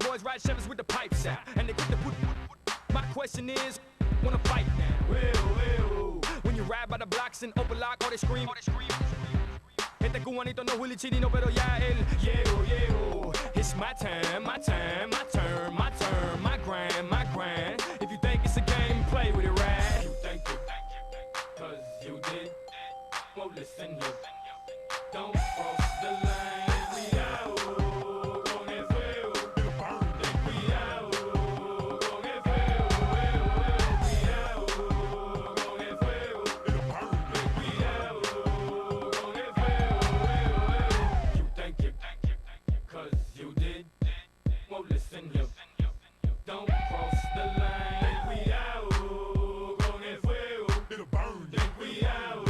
boys ride Chevys with the pipes out, and they get the put. My question is, wanna fight now? When you ride by the blocks and open lock, all they scream. Este cubanito no Willy Chirino, pero ya él llego. It's my time, my time, my turn, my turn, my grind, my grind. If you think it's a game, play with it right. You think it, cause you did. Well, listen here. Don't cross the line. We out con el fuego. We out con el fuego. We out con el fuego. We out con el fuego. You think it, cause you did. Well, listen here. Don't cross the line. We out con el fuego. It'll burn. We out.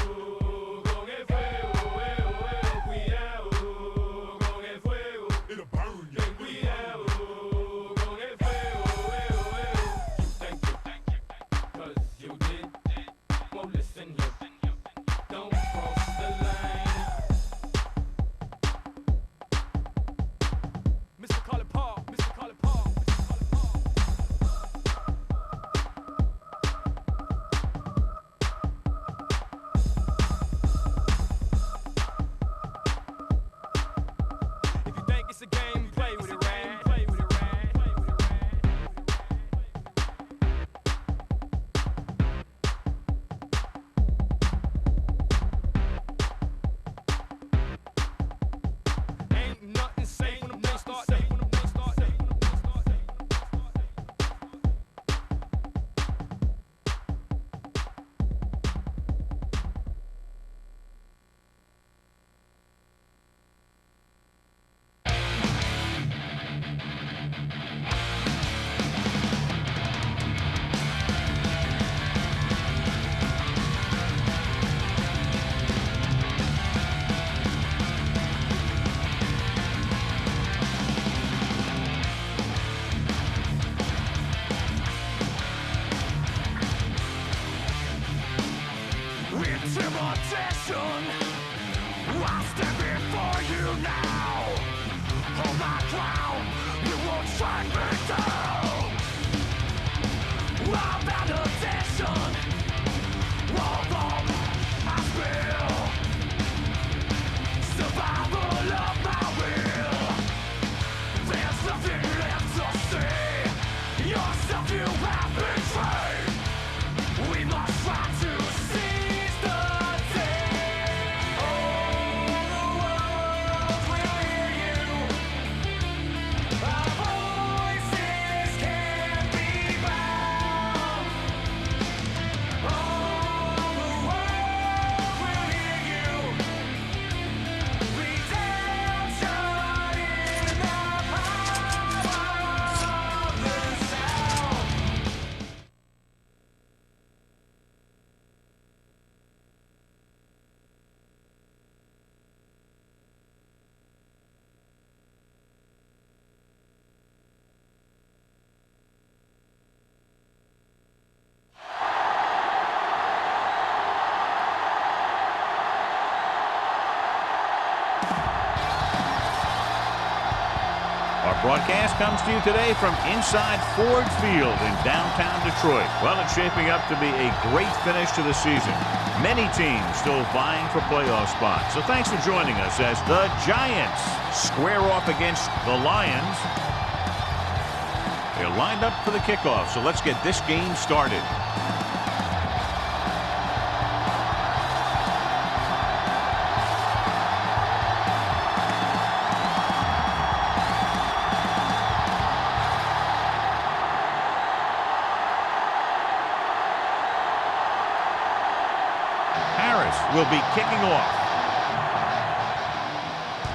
Broadcast comes to you today from inside Ford Field in downtown Detroit. Well, it's shaping up to be a great finish to the season. Many teams still vying for playoff spots. So thanks for joining us as the Giants square off against the Lions. They're lined up for the kickoff, so let's get this game started. Will be kicking off.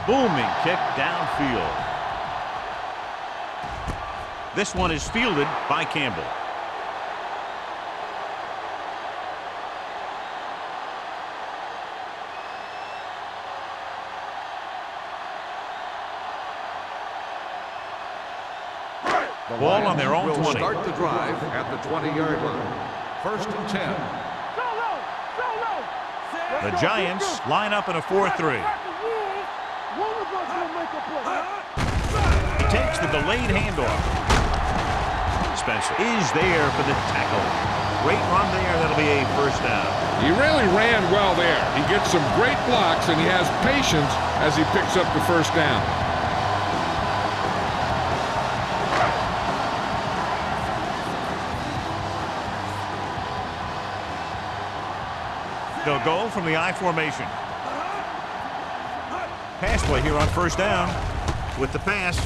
Booming kick downfield. This one is fielded by Campbell. The ball on their own 20. Will start the drive at the 20-yard line. 1st and 10. The Giants line up in a 4-3. takes the delayed handoff. Spencer is there for the tackle. Great run there. That'll be a first down. He really ran well there. He gets some great blocks, and he has patience as he picks up the first down. They'll go from the I formation. Pass play here on first down. With the pass,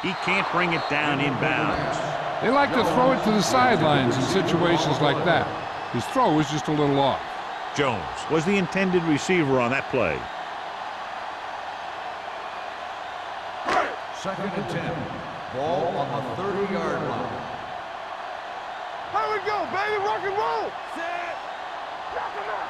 he can't bring it down inbounds. They like to throw it to the sidelines in situations like that. His throw was just a little off. Jones was the intended receiver on that play. 2nd and 10. Ball on the 30-yard line. Here we go, baby. Rock and roll. Set. Knock him out.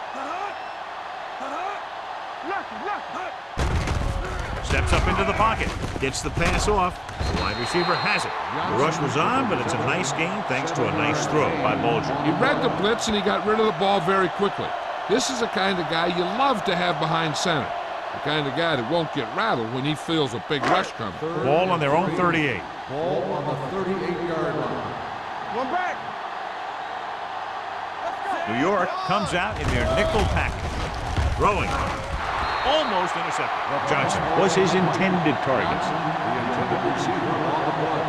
Steps up into the pocket. Gets the pass off. The wide receiver has it. The rush was on, but it's a nice gain thanks to a nice throw by Bulger. He read the blitz, and he got rid of the ball very quickly. This is the kind of guy you love to have behind center. The kind of guy that won't get rattled when he feels a big rush coming. Ball on their own 38. Ball on the 38-yard line. One back. New York comes out in their nickel package. Throwing. Almost intercepted. Johnson was his intended target. The intended receiver on the play.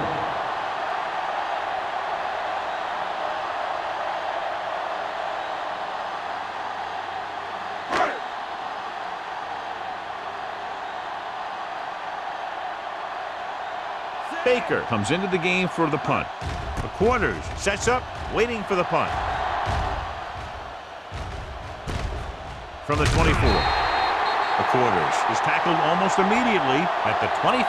Baker comes into the game for the punt. The Quarters sets up, waiting for the punt. From the 24. The Quarters is tackled almost immediately at the 25.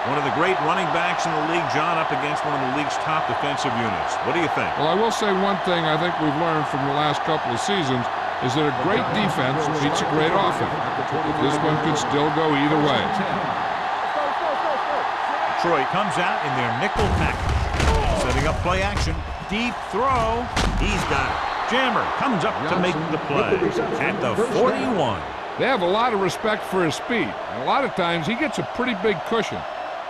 One of the great running backs in the league, John, up against one of the league's top defensive units. What do you think? Well, I will say one thing I think we've learned from the last couple of seasons is that a great defense beats a great offense. This one could still go either way. Detroit comes out in their nickel package. Setting up play action. Deep throw. He's got it. Jammer comes up to make the play at the 41. They have a lot of respect for his speed. And a lot of times he gets a pretty big cushion.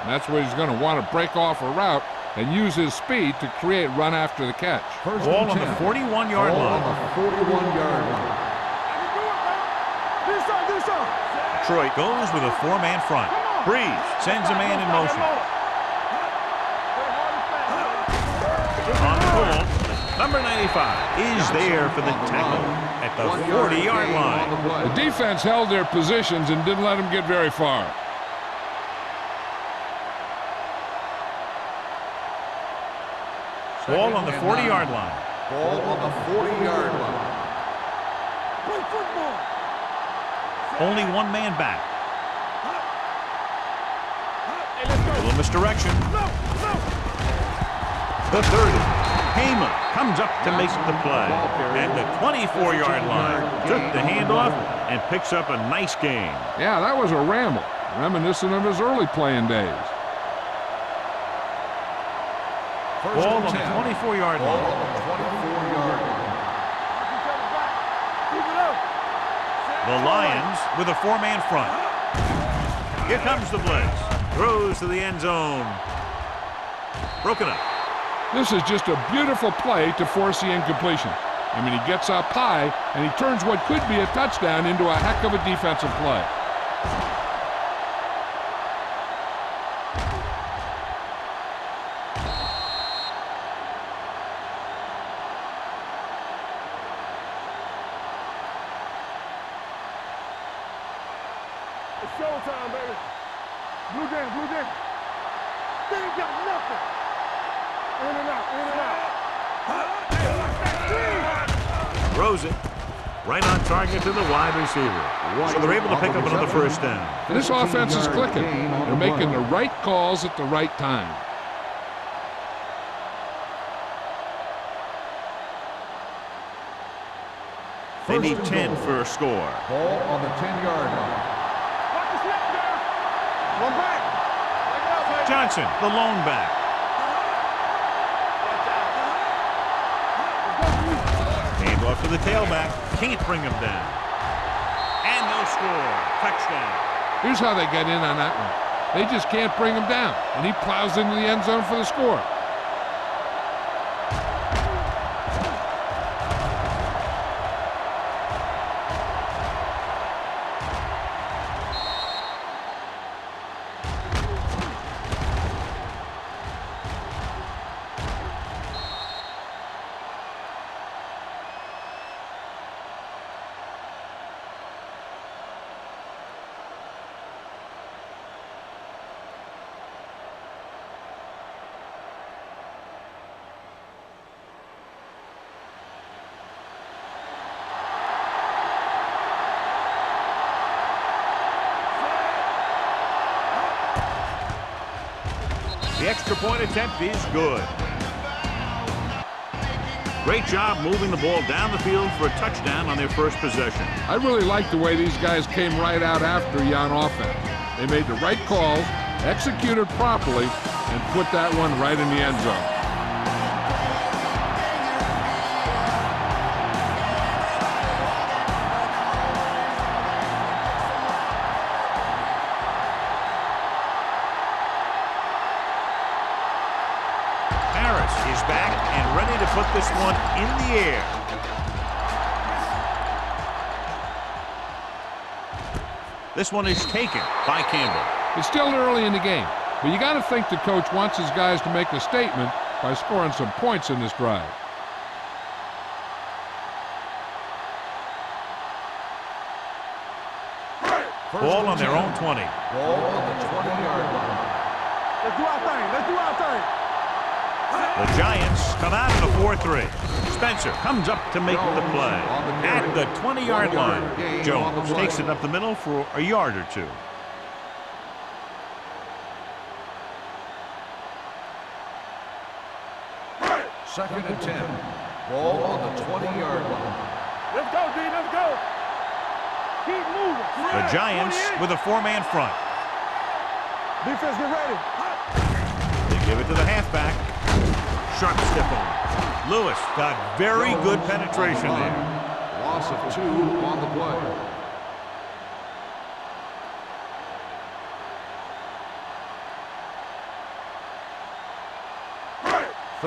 And that's where he's going to want to break off a route and use his speed to create run after the catch. Ball on the 41-yard line. On the 41-yard line. Detroit goes with a four-man front. Breeze sends a man in motion. On the pull, number 95 is there for the tackle at the 40-yard line. The defense held their positions and didn't let them get very far. Ball on the 40-yard line. Ball on the 40-yard line. Only one man back. A little misdirection. The 30. Heyman comes up to make the play at the 24-yard line. Took the handoff and picks up a nice gain. Yeah, that was a ramble, reminiscent of his early playing days. Ball on the 24-yard line. The Lions with a four-man front. Here comes the blitz. Throws to the end zone. Broken up. This is just a beautiful play to force the incompletion. I mean, he gets up high, and he turns what could be a touchdown into a heck of a defensive play. It's showtime, baby. Blue down, blue down. They ain't got nothing. In and out, in and out. Throws it. Right on target to the wide receiver. So they're able to pick up another first down. This offense is clicking. They're making the right calls at the right time. They need 10 for a score. Ball on the 10-yard line. Watch the snap down. One back. Johnson, the lone back. Hand off to the tailback. Can't bring him down. And they'll score. Touchdown. Here's how they get in on that one. They just can't bring him down, and he plows into the end zone for the score. The extra point attempt is good. Great job moving the ball down the field for a touchdown on their first possession. I really like the way these guys came right out after you on offense. They made the right calls, executed properly, and put that one right in the end zone. Is back and ready to put this one in the air. This one is taken by Campbell. It's still early in the game, but you got to think the coach wants his guys to make a statement by scoring some points in this drive. Ball on their own 20. Ball on the 20-yard line. Let's do our thing. Let's do our thing. The Giants come out in a 4-3. Spencer comes up to make the play at the 20-yard line. Jones takes it up the middle for a yard or two. Second and 10. Ball on the 20-yard line. Let's go, D. Let's go. Keep moving. The Giants with a four-man front. Defense, get ready. They give it to the halfback. Sharp step on. Lewis got very good penetration there. Loss of 2 on the play.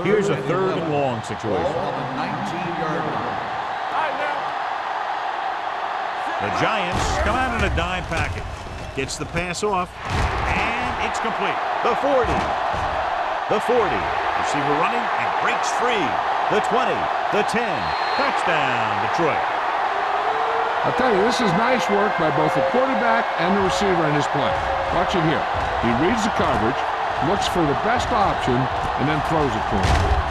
Here's a third and long situation. Ball on the 19-yard line. The Giants come out in a dime package. Gets the pass off, and it's complete. The 40. The 40. Receiver running and breaks free. The 20. The 10. Touchdown, Detroit. I'll tell you, this is nice work by both the quarterback and the receiver in this play. Watch it here. He reads the coverage, looks for the best option, and then throws it to him.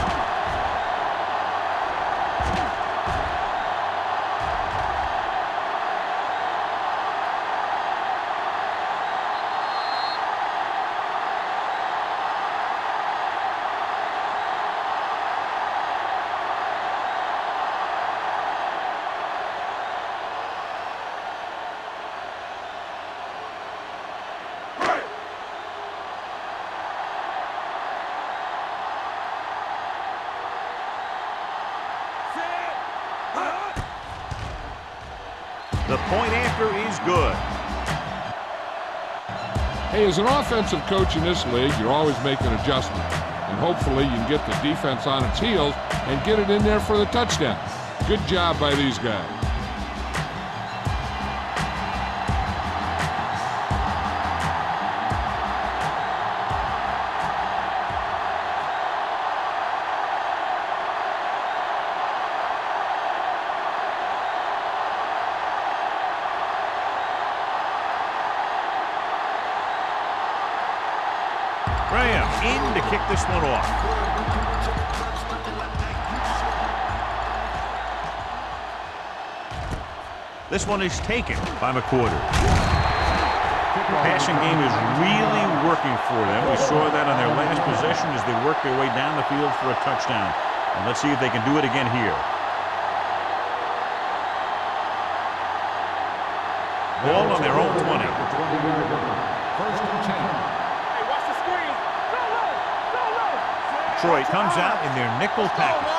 The point after is good. Hey, as an offensive coach in this league, you're always making adjustments. And hopefully you can get the defense on its heels and get it in there for the touchdown. Good job by these guys. Graham in to kick this one off. This one is taken by McQuarter. Passing game is really working for them. We saw that on their last possession as they worked their way down the field for a touchdown. And let's see if they can do it again here. Ball on their own 20. First and 10. Detroit comes out in their nickel package.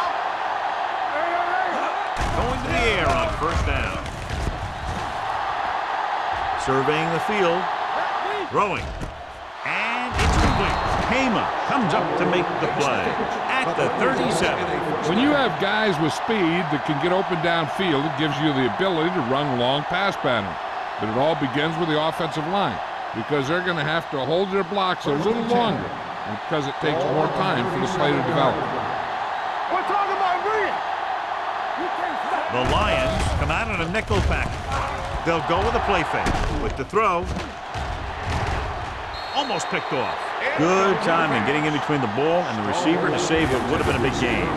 Going to the air on first down. Surveying the field. Throwing. And it's complete. Hema comes up to make the play at the 37. When you have guys with speed that can get open downfield, it gives you the ability to run long pass patterns. But it all begins with the offensive line, because they're going to have to hold their blocks a little longer, and because it takes more time for the play to develop. We're talking about Reed. You can't stop. The Lions come out in a nickel pack. They'll go with a play fake. With the throw. Almost picked off. Good timing getting in between the ball and the receiver to save what would have been a big gain.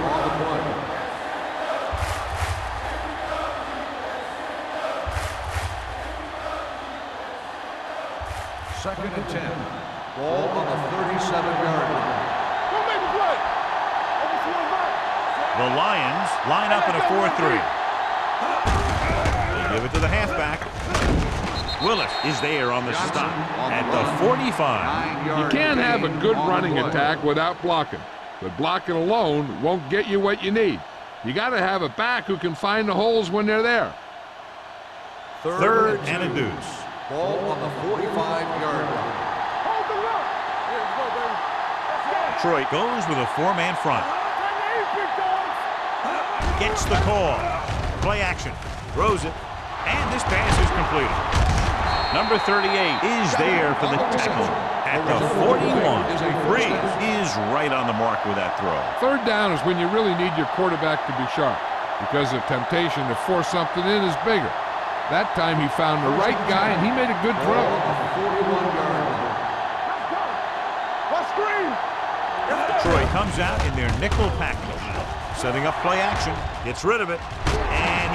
Second and 10. Ball on the 37-yard line. Don't make a play. The Lions line up in a 4-3. They give it to the halfback. Willis is there on the stop at the 45. You can't have a good running attack without blocking, but blocking alone won't get you what you need. You got to have a back who can find the holes when they're there. Third and a deuce. Ball on the 45-yard line. Hold the look. Here we go, baby. Let's go. Detroit goes with a four-man front. Gets the call. Play action. Throws it. And this pass is completed. Number 38 is there for the tackle at the 41. Reed is right on the mark with that throw. Third down is when you really need your quarterback to be sharp, because the temptation to force something in is bigger. That time he found the right guy and he made a good throw. Detroit comes out in their nickel pack, setting up play action, gets rid of it, and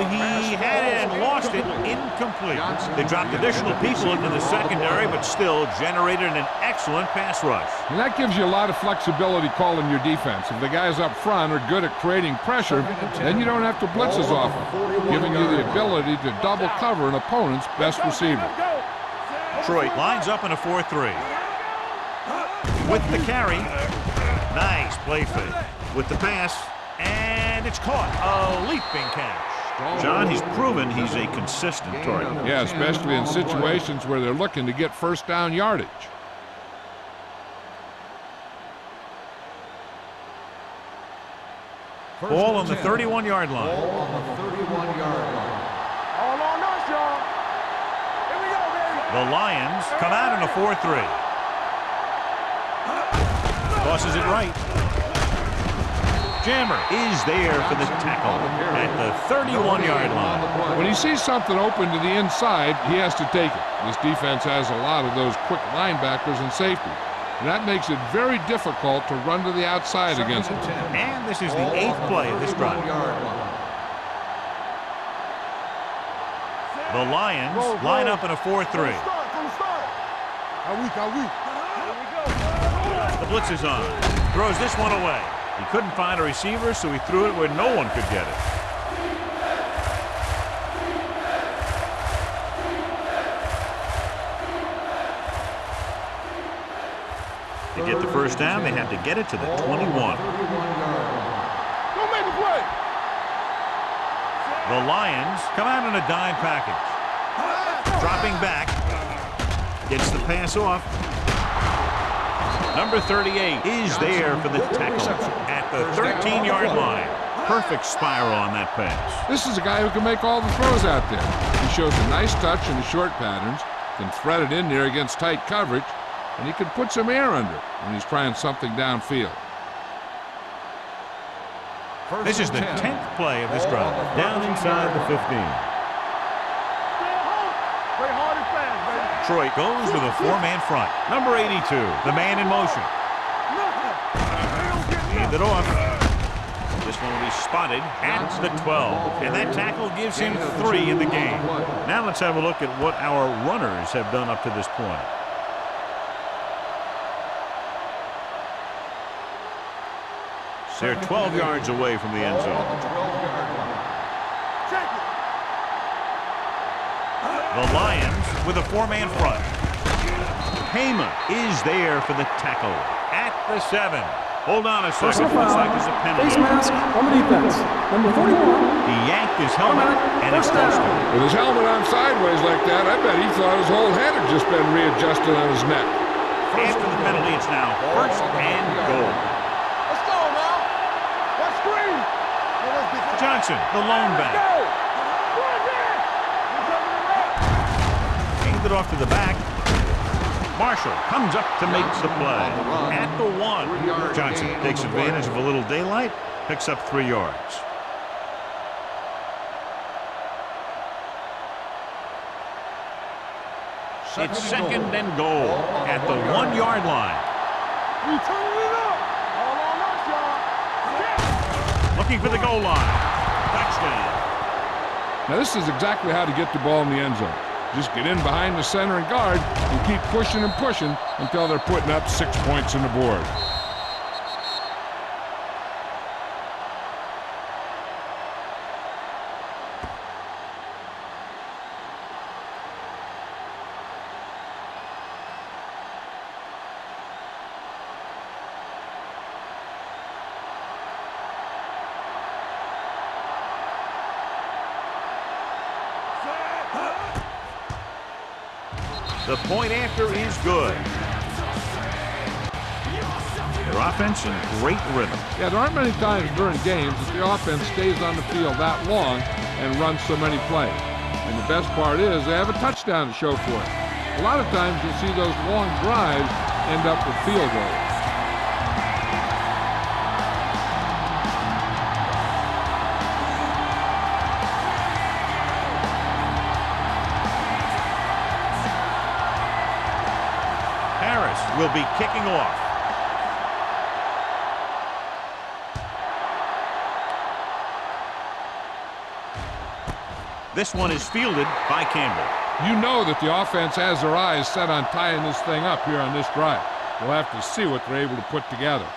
he had it and lost it. Incomplete. They dropped additional people into the secondary, but still generated an excellent pass rush. And that gives you a lot of flexibility calling your defense. If the guys up front are good at creating pressure, then you don't have to blitz as often, giving you the ability to double cover an opponent's best receiver. Detroit lines up in a 4-3. With the carry. Nice play fake. With the pass. And it's caught. A leaping catch. John, he's proven he's a consistent target. Yeah, especially in situations where they're looking to get first down yardage. Ball on the 31-yard line. Ball on the 31-yard line. All on us, y'all. Here we go, baby. The Lions come out in a 4-3. Tosses it right. Jammer is there for the tackle at the 31-yard line. When he sees something open to the inside, he has to take it. This defense has a lot of those quick linebackers and safety, and that makes it very difficult to run to the outside against them. And this is the 8th play of this drive. The Lions line up in a 4-3. The blitz is on. Throws this one away. He couldn't find a receiver, so he threw it where no one could get it. To get the first down, they have to get it to the 21. Don't make a play. The Lions come out in a dime package. Dropping back. Gets the pass off. Number 38 is there for the tackle at the 13-yard line. Perfect spiral on that pass. This is a guy who can make all the throws out there. He shows a nice touch in the short patterns, can thread it in there against tight coverage, and he can put some air under it when he's trying something downfield. This is the 10th play of this drive. Down inside the 15. Detroit goes with a four-man front. Number 82, the man in motion. Hand it off. This one will be spotted at the 12. And that tackle gives him 3 in the game. Now let's have a look at what our runners have done up to this point. They're 12 yards away from the end zone. The Lions with a four-man front. Hema is there for the tackle at the 7. Hold on a second. Personal Looks foul. like there's a penalty. Face mask on the defense. Number 41. He yanked his helmet, and it's close to him. With his helmet on sideways like that, I bet he thought his whole head had just been readjusted on his neck. After the penalty, it's now first and goal. Let's go now. Let's screen. Johnson, the lone back. Aimed it off to the back. Marshall comes up to make the play. At the 1, Johnson takes advantage of a little daylight, picks up 3 yards. It's second and goal at the 1-yard line. We turning it up. All on us, y'all. Looking for the goal line. Touchdown. Now this is exactly how to get the ball in the end zone. Just get in behind the center and guard and keep pushing and pushing until they're putting up 6 points on the board. The point after is good. Their offense in great rhythm. Yeah, there aren't many times during games that the offense stays on the field that long and runs so many plays. And the best part is they have a touchdown to show for it. A lot of times you'll see those long drives end up with field goals. Will be kicking off. This one is fielded by Campbell. You know that the offense has their eyes set on tying this thing up here on this drive. We'll have to see what they're able to put together.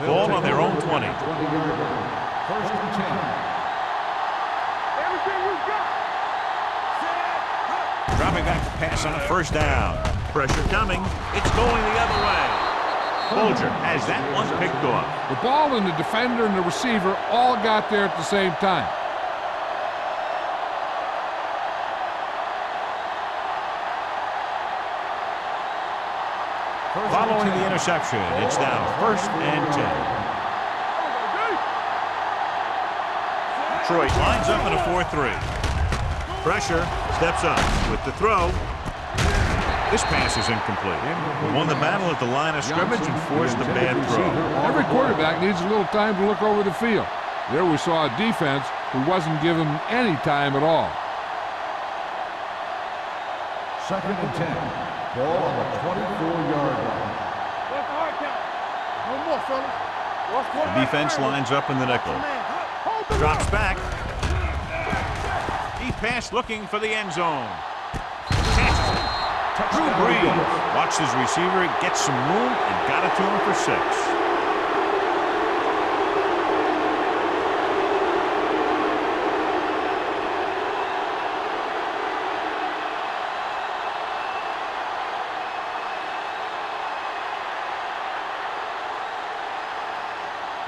Ball on their own 20. 20-yard line. First and 10. Everything we got. Dropping back to pass on a first down. Pressure coming. It's going the other way. Folger has that one picked off. The ball and the defender and the receiver all got there at the same time. Following the interception, it's now first and 10. Detroit lines up in a 4-3. Pressure, steps up with the throw. This pass is incomplete. Won the battle at the line of scrimmage and forced the bad throw. Every quarterback needs a little time to look over the field. There we saw a defense who wasn't given any time at all. Second and 10. Ball on the 24-yard line. What's the hard count? One more, fellas. What's The defense lines up in the nickel. Drops back. He passed looking for the end zone. Catches it. Drew Brees watched his receiver get some room and got it to him for 6.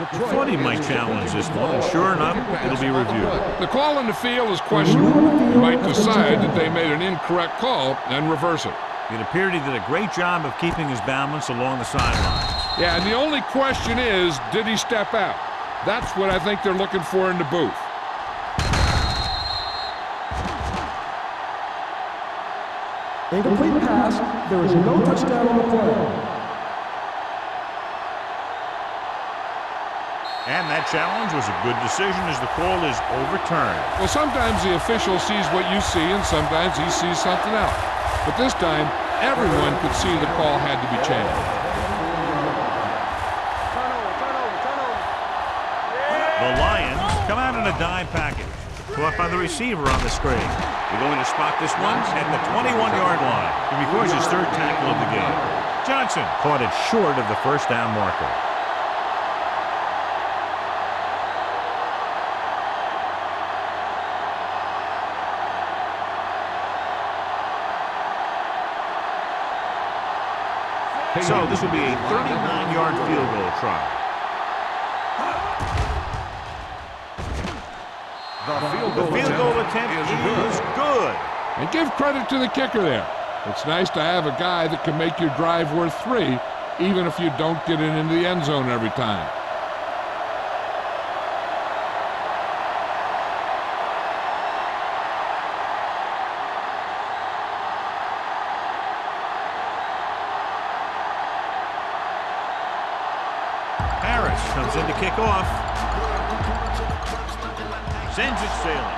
The 20 might challenge this one, and sure enough, it'll be reviewed. The call in the field is questionable. You might decide that they made an incorrect call and reverse it. It appeared he did a great job of keeping his balance along the sidelines. Yeah, and the only question is, did he step out? That's what I think they're looking for in the booth. Incomplete pass. There is no touchdown on the play. And that challenge was a good decision as the call is overturned. Well, sometimes the official sees what you see, and sometimes he sees something else. But this time, everyone could see the call had to be changed. The Lions come out in a dime package. Caught by the receiver on the screen. They're going to spot this one at the 21-yard line. He records his 3rd tackle of the game. Johnson caught it short of the first down marker. So this will be a 39-yard field goal try. The field goal attempt is good. And give credit to the kicker there. It's nice to have a guy that can make your drive worth 3, even if you don't get it into the end zone every time. Harris comes in to kick off. Sends it sailing.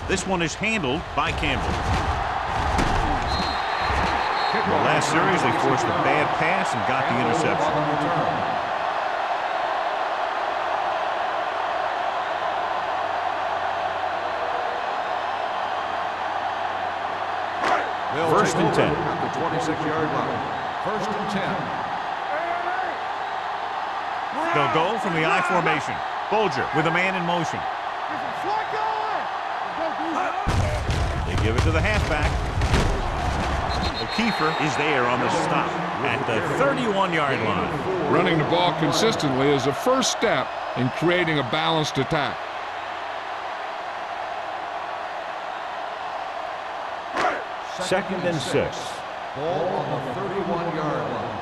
This one is handled by Campbell. In the last series, they forced a bad pass and got the interception. First and 10. At the 26-yard line. First and 10. They'll go from the I formation. Bolger with a man in motion. They give it to the halfback. O'Keefer is there on the stop at the 31-yard line. Running the ball consistently is the first step in creating a balanced attack. Second and 6. Ball on the 31-yard line.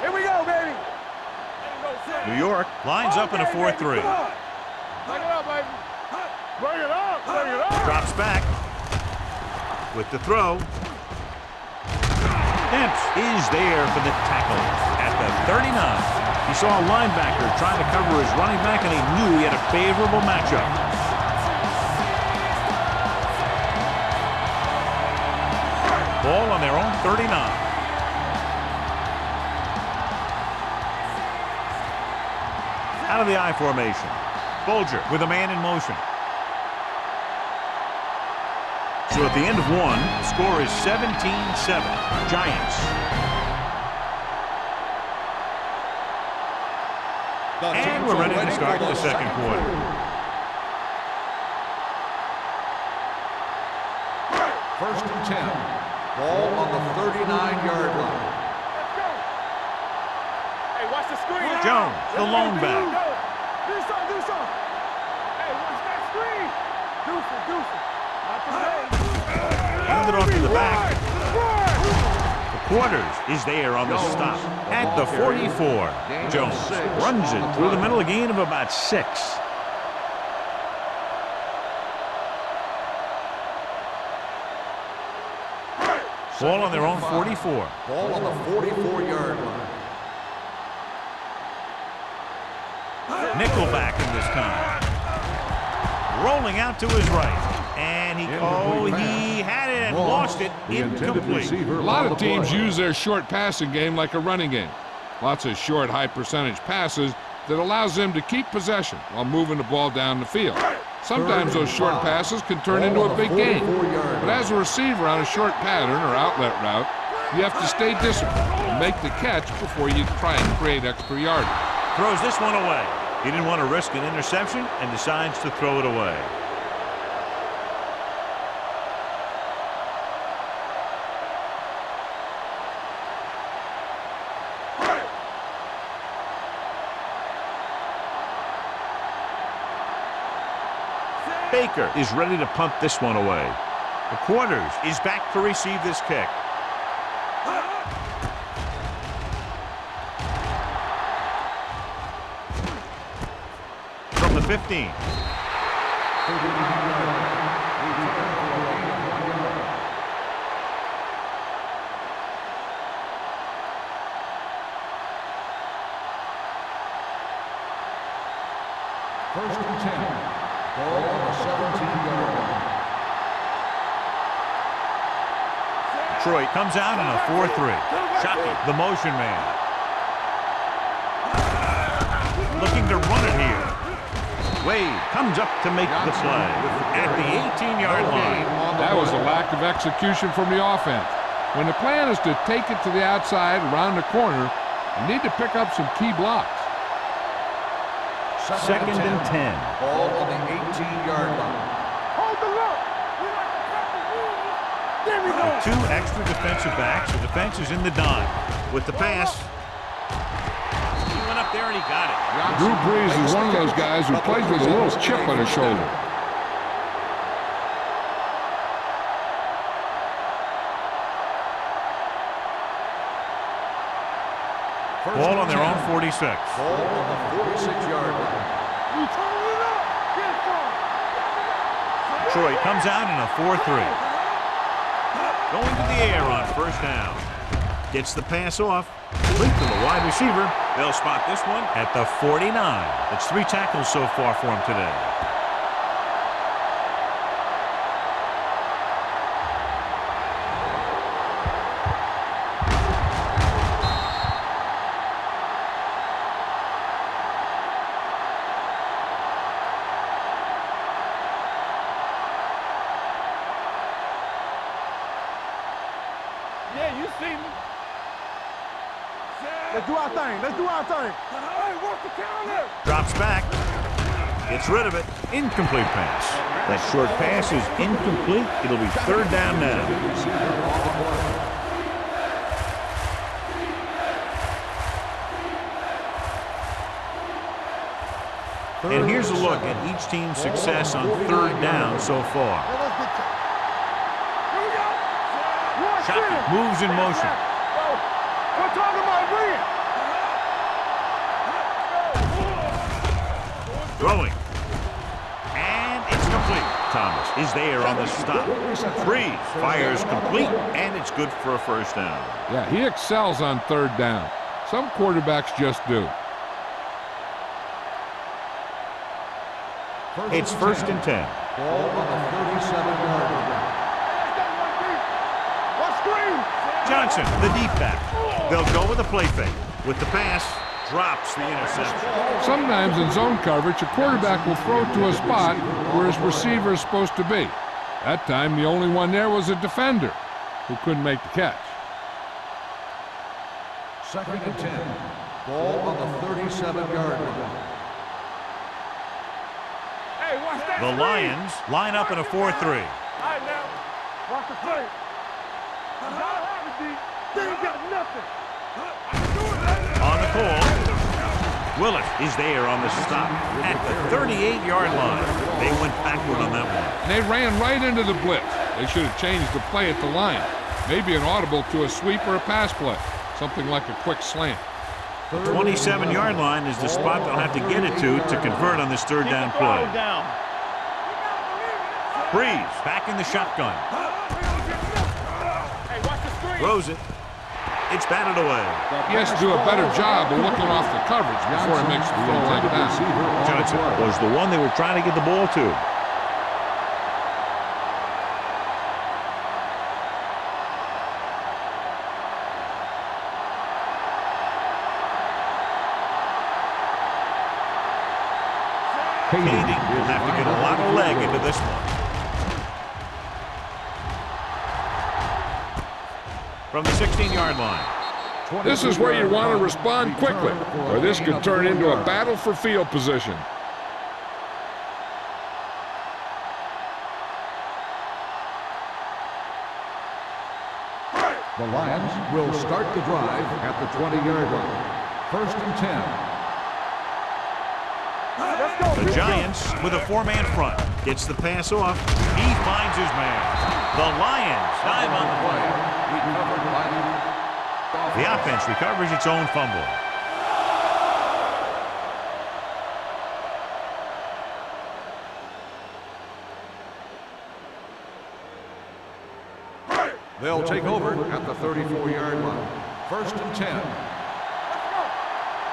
Here we go, baby. New York lines up in a 4-3. Bring it up, baby. Bring it up. Bring it up. Drops back with the throw. Dempsey is there for the tackle at the 39. He saw a linebacker trying to cover his running back, and he knew he had a favorable matchup. Ball on their own 39. Out of the I formation. Bolger with a man in motion. So at the end of one, the score is 17-7. Giants. And we're ready to start the second quarter. First and 10. Ball on the 39-yard line. Let's go. Hey, watch the screen. Jones, the lone back. Do something. Hey, watch that screen. Do something. Not today. Handed off to the back. The Quarters is there on the stop at the 44. Jones runs it through the middle, a gain of about 6. Ball on their own 44. Ball on the 44-yard line. Nickelback in this time. Rolling out to his right. And he had it and lost it. Incomplete. A lot of teams use their short passing game like a running game. Lots of short, high-percentage passes that allows them to keep possession while moving the ball down the field. Sometimes those short passes can turn into a big game. But as a receiver on a short pattern or outlet route, you have to stay disciplined and make the catch before you try and create extra yardage. Throws this one away. He didn't want to risk an interception and decides to throw it away. Baker is ready to punt this one away. The Quarters is back to receive this kick. From the 15. First and 10. Ball on the 17-yard line. Detroit comes out in a 4-3. Shockey, the motion man. Looking to run it here. Wade comes up to make the play at the 18-yard line. That was a lack of execution from the offense. When the plan is to take it to the outside, around the corner, you need to pick up some key blocks. Second and 10. Ball on the 18-yard line. Hold the look. There we go. 2 extra defensive backs. The defense is in the dime. With the pass, he went up there and he got it. Drew Brees is one of those guys who plays with a little chip on his shoulder. Ball on their own 46. Ball on the 46-yard line. You turn it up. Get from. Detroit comes out in a 4-3. Going to the air on first down. Gets the pass off. Complete to the wide receiver. They'll spot this one at the 49. That's 3 tackles so far for him today. Yeah, you see me. Let's do our thing. Let's do our thing. Hey, work the counter. Drops back. Gets rid of it. Incomplete pass. That short pass is incomplete. It'll be 3rd down now. And here's a look at each team's success on 3rd down so far. Shockey moves in motion. We're talking about bringing. Throwing. And it's complete. Thomas is there on the stop. Brees fires complete, and it's good for a first down. Yeah, he excels on 3rd down. Some quarterbacks just do. It's 1st and 10. Ball on the 37-yard line. Johnson, the deep back. They'll go with a play fake. With the pass, drops the interception. Sometimes in zone coverage, a quarterback will throw to a spot where his receiver is supposed to be. That time, the only one there was a defender who couldn't make the catch. 2nd and 10. Ball on the 37-yard line. Hey, watch that. The Lions line up in a 4-3. All right, now. Watch the play. They ain't got nothing. On the call, Willis is there on the stop at the 38-yard line. They went backward on that one. And they ran right into the blitz. They should have changed the play at the line. Maybe an audible to a sweep or a pass play. Something like a quick slant. The 27-yard line is the spot they'll have to get it to convert on this 3rd down play. Brees back in the shotgun. Throws it. It's batted away. He has to do a better job of looking off the coverage before he makes the throw like that. Johnson was the one they were trying to get the ball to. Kading will have to get a lot of leg into this one. From the 16-yard line. This is where you want to respond quickly, or this could turn into a battle for field position. The Lions will start the drive at the 20-yard line. 1st and 10. The Giants with a 4-man front. Gets the pass off. He finds his man. The Lions dive on the play. The offense recovers its own fumble. They'll take over at the 34-yard line. 1st and 10.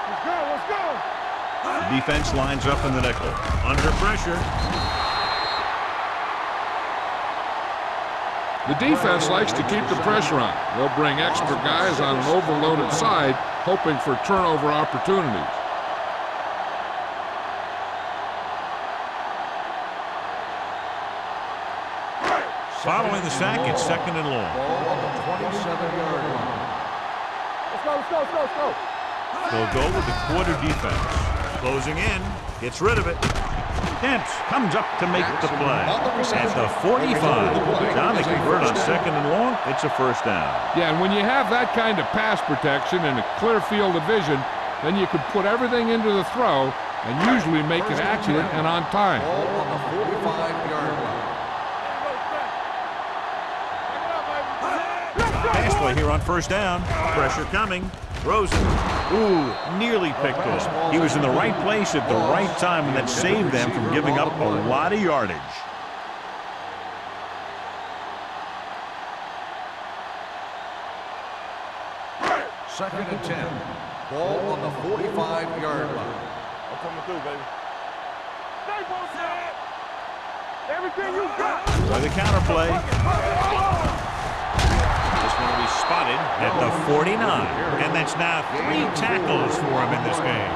Let's go, let's go. The defense lines up in the nickel. Under pressure. The defense likes to keep the pressure on. They'll bring extra guys on an overloaded side, hoping for turnover opportunities. Following the sack, it's 2nd and long. Ball on the 27-yard line. Let's go, let's go, let's go, let's go. They'll go with the quarter defense. Closing in, gets rid of it. Dents comes up to make the play. At the 45. John, they convert on 2nd and long. It's a first down. Yeah, and when you have that kind of pass protection and a clear field of vision, then you can put everything into the throw and usually make it accurate and on time. Ball on the 45-yard line. Pass play here on first down. Pressure coming. Throws it. Ooh, nearly picked off. He was in the right place at the right time, and that saved them from giving up a lot of yardage. Second and 10. Ball on the 45-yard line. I'm coming through, baby. Stay posted. Everything you got. By the counter play. This one will be spotted at the 49. And that's now 3 tackles for him in this game.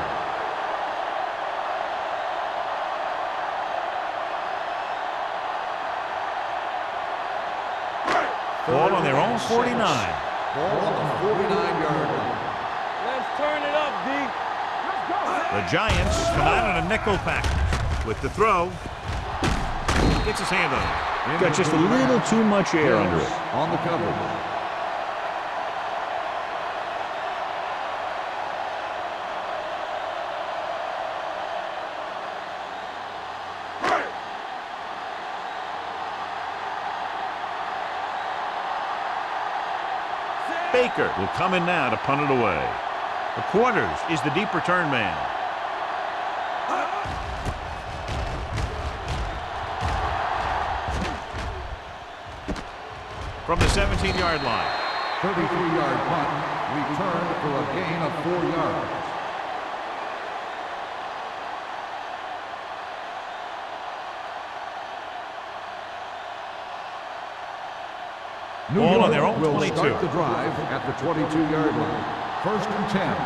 Ball on their own 49. Ball on the 49-yard line. Let's turn it up, D. Let's go. The Giants come out in a nickel package with the throw. Gets his hand on it. Got just a little too much air under it. On the coverage. Baker will come in now to punt it away. The Quarters is the deep return man. From the 17-yard line. 33-yard punt. Returned for a gain of 4 yards. Ball on their own will 22. start the drive at the 22-yard line. First and 10.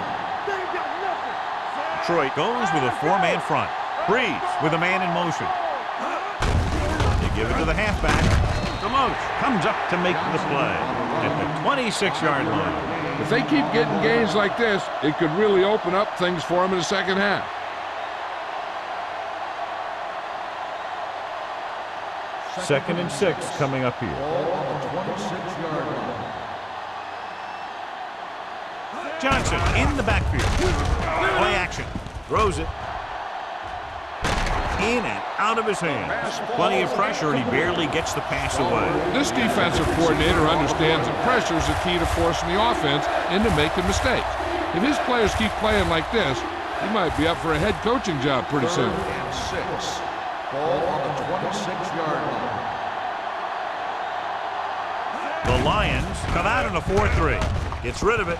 Detroit goes with a 4-man front. Breeze with a man in motion. They give it to the halfback. Deloach comes up to make the play at the 26-yard line. If they keep getting gains like this, it could really open up things for them in the second half. Second and 6 coming up here. Ball on the 26-yard line. Johnson in the backfield. Play action. Throws it. In and out of his hands. Plenty of pressure, and he barely gets the pass away. This defensive coordinator understands that pressure is the key to forcing the offense into making mistakes. If his players keep playing like this, he might be up for a head coaching job pretty soon. Third and 6. Ball on the 26-yard line. The Lions come out in a 4-3. Gets rid of it.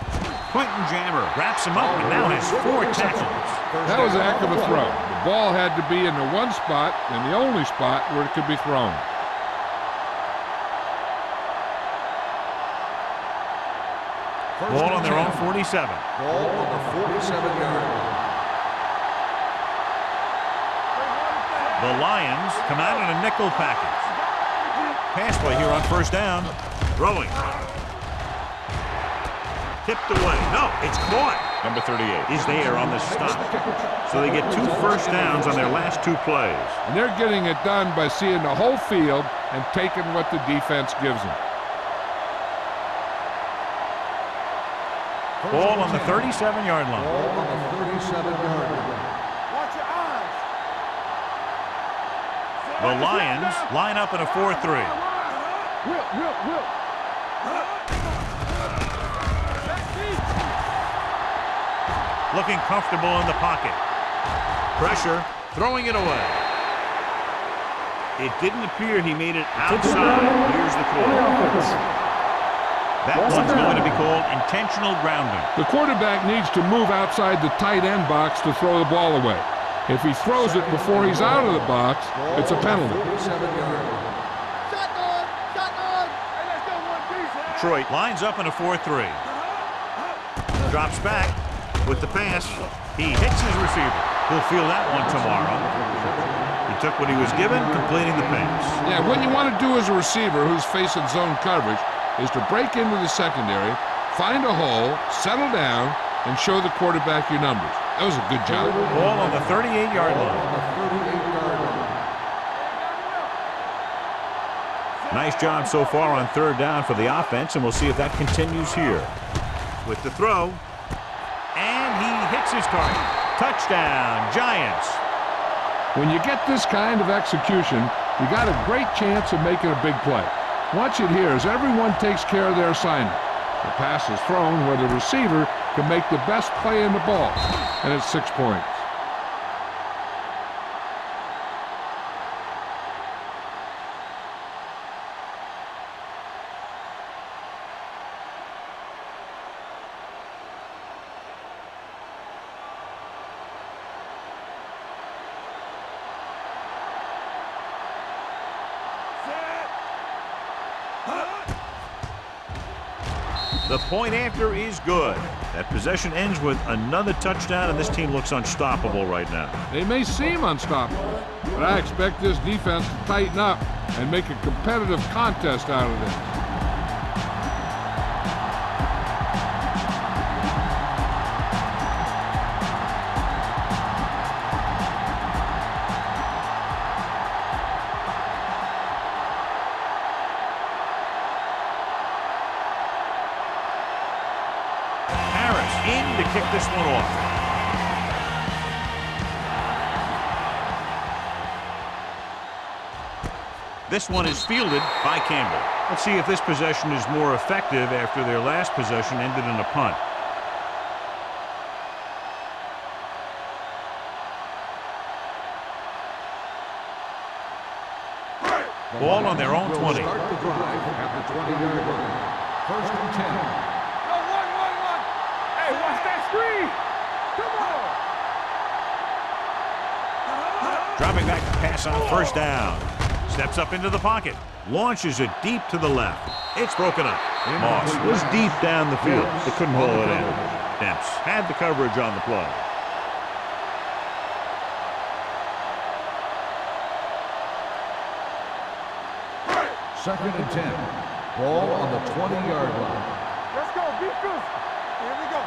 Quentin Jammer wraps him up and now has 4 tackles. That was a heck of a throw. The ball had to be in the one spot and the only spot where it could be thrown. Ball on their own 47. Ball on the 47-yard line. The Lions come out in a nickel package. Pass play here on first down. Throwing. Tipped away. No, it's caught. Number 38 is there on the stop. So they get 2 first downs on their last 2 plays. And they're getting it done by seeing the whole field and taking what the defense gives them. Ball on the 37-yard line. Ball on the 37-yard line. Watch your eyes. The Lions line up in a 4-3. Whip. Looking comfortable in the pocket. Pressure, throwing it away. It didn't appear he made it outside. Here's the call. That one's going to be called intentional grounding. The quarterback needs to move outside the tight end box to throw the ball away. If he throws it before he's out of the box, it's a penalty. 47-yard line. Detroit lines up in a 4-3. Drops back with the pass. He hits his receiver. He'll feel that one tomorrow. He took what he was given, completing the pass. Yeah, what you want to do as a receiver who's facing zone coverage is to break into the secondary, find a hole, settle down, and show the quarterback your numbers. That was a good job. Ball on the 38-yard line. On the 38-yard line. Nice job so far on third down for the offense, and we'll see if that continues here. With the throw, and he hits his target. Touchdown, Giants. When you get this kind of execution, you got a great chance of making a big play. Watch it here as everyone takes care of their assignment. The pass is thrown where the receiver can make the best play in the ball, and it's 6 points. The point after is good. That possession ends with another touchdown, and this team looks unstoppable right now. They may seem unstoppable, but I expect this defense to tighten up and make a competitive contest out of this. In to kick this one off. This one is fielded by Campbell. Let's see if this possession is more effective after their last possession ended in a punt. Ball on their own 20. Start the drive at the 20-yard line. First and 10. Hey, watch that screen! Come on! Dropping back to pass on first down. Steps up into the pocket. Launches it deep to the left. It's broken up. Moss was deep down the field. They couldn't hold it in. Demps had the coverage on the play. Second and 10. Ball on the 20-yard line. Let's go, defense! Here we go.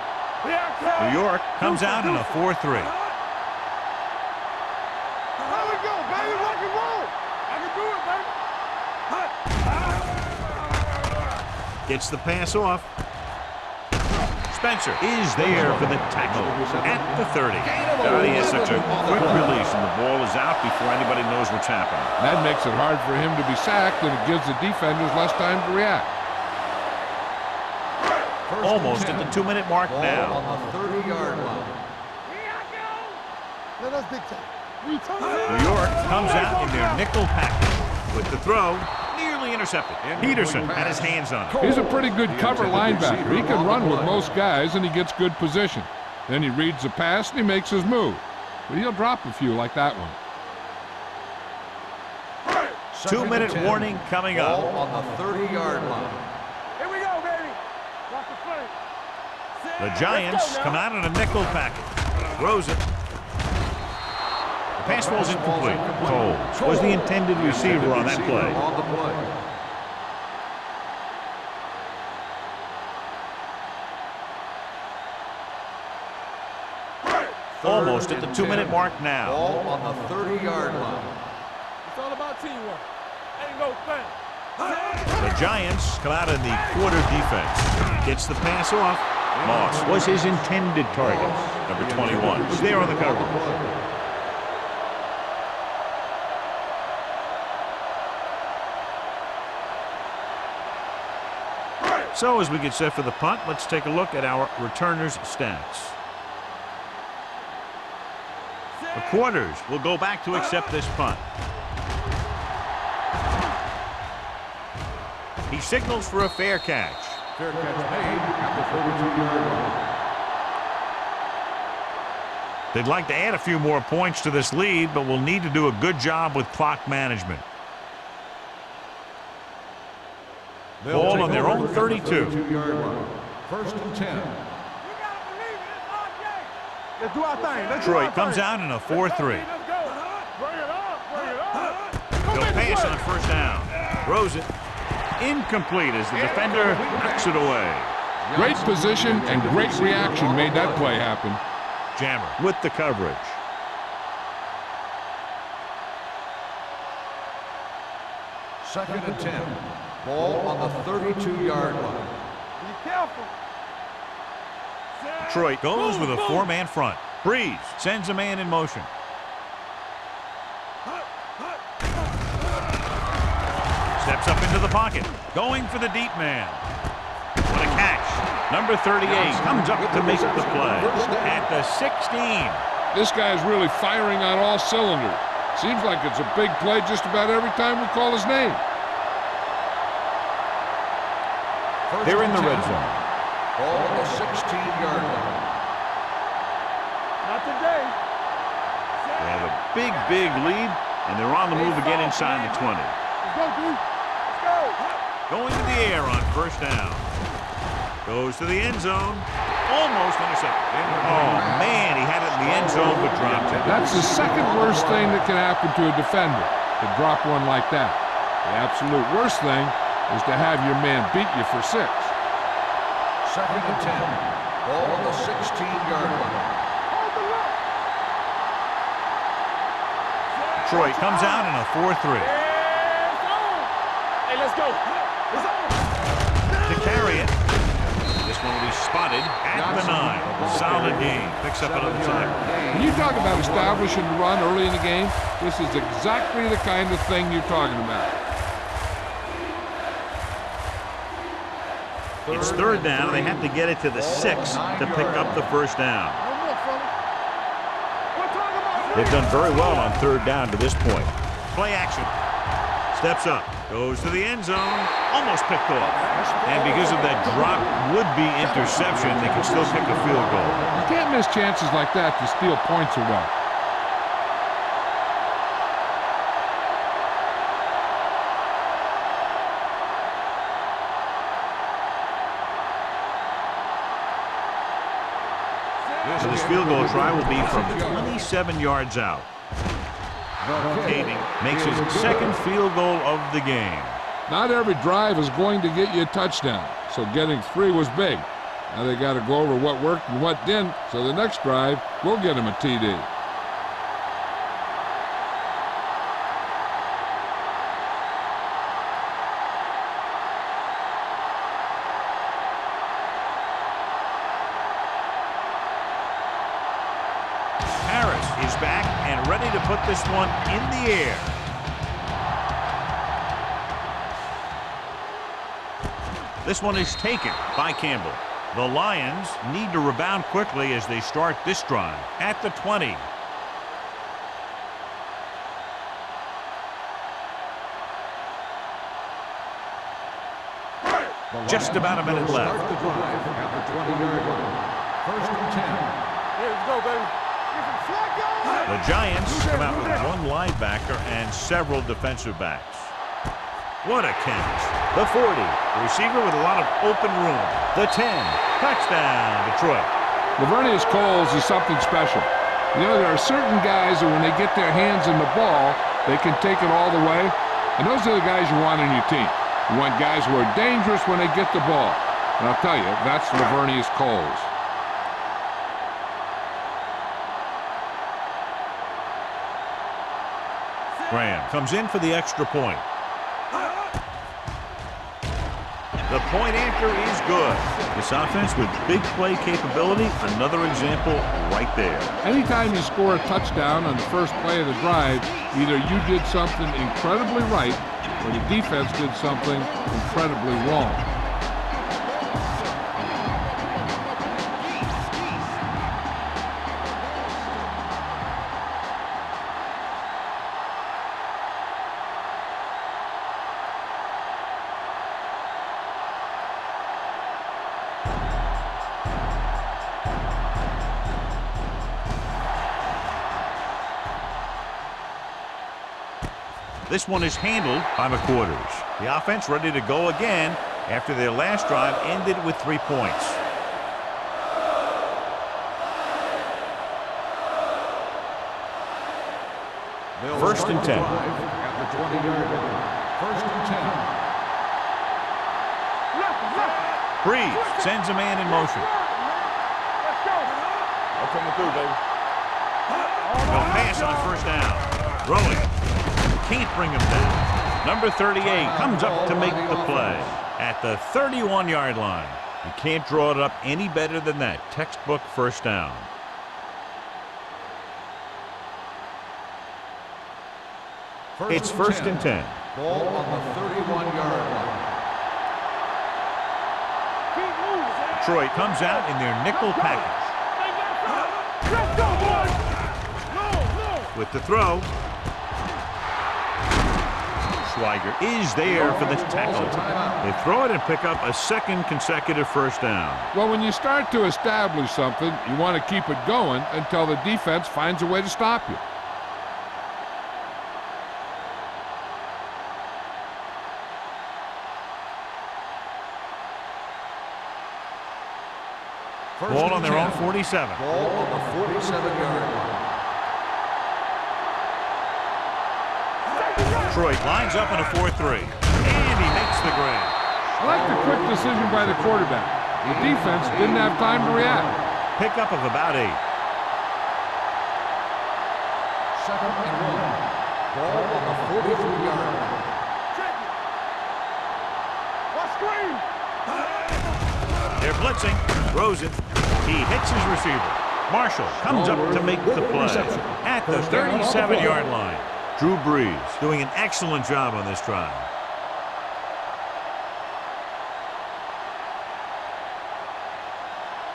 New York comes out in a 4-3. There we go, baby. Rock and roll. I can do it, baby. Gets the pass off. Spencer is there for the tackle at the 30. He has such a quick release, and the ball is out before anybody knows what's happening. That makes it hard for him to be sacked, and it gives the defenders less time to react. Almost at the 2-minute mark now. On the 30-yard line. Let us dictate. New York comes out in their nickel package. With the throw, nearly intercepted. Peterson had his hands on it. He's a pretty good cover linebacker. He can run with most guys, and he gets good position. Then he reads the pass, and he makes his move. But he'll drop a few like that one. 2-minute warning coming up. Ball on the 30-yard line. Here we go, baby. Rock the flank. The Giants come out in a nickel package. Throws it. The pass ball's incomplete. Cole was the intended receiver on that play. On the play. Almost at the 2-minute mark now. Ball on the 30-yard line. It's all about teamwork. Ain't no thing. The Giants come out in the quarter defense. Gets the pass off. Moss was his intended target. Number 21 was there on the cover. So as we get set for the punt, let's take a look at our returners' stats. The quarters will go back to accept this punt. He signals for a fair catch. Fair catch made at the 32-yard line. They'd like to add a few more points to this lead, but will need to do a good job with clock management. Ball on their own 32. 32-yard line. First and 10. Let's do our thing. Detroit comes out in a 4-3. Let's go. Bring it up. Bring it up. He'll pass on first down. Throws it. Incomplete as the defender knocks it away. Great position and great reaction made that play happen. Jammer with the coverage. Second and 10. Ball on the 32-yard line. Be careful. Detroit goes with a four-man front. Breeze sends a man in motion. Steps up into the pocket, going for the deep man. What a catch. Number 38 comes up to make the play at the 16. This guy's really firing on all cylinders. Seems like it's a big play just about every time we call his name. They're in the red zone. Ball on the 16-yard line. Not today. They have a big, big lead, and they're on the move again inside the 20. Let's go, dude. Let's go. Going to the air on first down. Goes to the end zone. Almost intercepted. Oh, man, he had it in the end zone but dropped it. That's the second worst thing that can happen to a defender, to drop one like that. The absolute worst thing is to have your man beat you for 6. Second and 10. Ball on the 16-yard line. Hold the look. Detroit comes out in a 4-3. Hey, let's go. Let's go. To carry it. This one will be spotted at the 9. Solid game. Picks up another tackle. When you talk about establishing the run early in the game, this is exactly the kind of thing you're talking about. It's third down, and they have to get it to the 6 to pick up the first down. They've done very well on third down to this point. Play action. Steps up. Goes to the end zone. Almost picked off. And because of that drop would-be interception, they can still kick a field goal. You can't miss chances like that to steal points away. So this field goal try will be from 27 yards out. Kading makes his second field goal of the game. Not every drive is going to get you a touchdown, so getting 3 was big. Now they got to go over what worked and what didn't, so the next drive will get him a TD. Is back and ready to put this one in the air. This one is taken by Campbell. The Lions need to rebound quickly as they start this drive at the 20. Just about a minute left. Start the drive at the 20-yard line. First and 10. Here we go, baby. The Giants come out with one linebacker and several defensive backs. What a catch. The 40. The receiver with a lot of open room. The 10. Touchdown, Detroit. Lavernius Coles is something special. You know, there are certain guys that when they get their hands in the ball, they can take it all the way. And those are the guys you want on your team. You want guys who are dangerous when they get the ball. And I'll tell you, that's Lavernius Coles. Graham comes in for the extra point. The point after is good. This offense with big play capability, another example right there. Anytime you score a touchdown on the first play of the drive, either you did something incredibly right or the defense did something incredibly wrong. This one is handled by McQuarters. The offense ready to go again after their last drive ended with 3 points. First and 10. At the 20-yard line. First and 10. Breeze sends a man in motion. Let's go. I'm coming through, baby. No pass on first down. Throwing. Can't bring him down. Number 38 comes up to make the play at the 31-yard line. You can't draw it up any better than that. Textbook first down. It's first and 10. Ball on the 31-yard line. Detroit comes out in their nickel package. Let's go, boys! With the throw. Schweiger is there for the tackle. They throw it and pick up a second consecutive first down. Well, when you start to establish something, you want to keep it going until the defense finds a way to stop you. Ball on their own 47. Ball on the 47-yard line. Detroit lines up in a 4-3. And he makes the grab. I like the quick decision by the quarterback. The defense didn't have time to react. Pickup of about 8. Second and 1. Ball on the 43-yard line. Watch screen! They're blitzing. Throws it. He hits his receiver. Marshall comes up to make the play at the 37-yard line. Drew Brees doing an excellent job on this drive.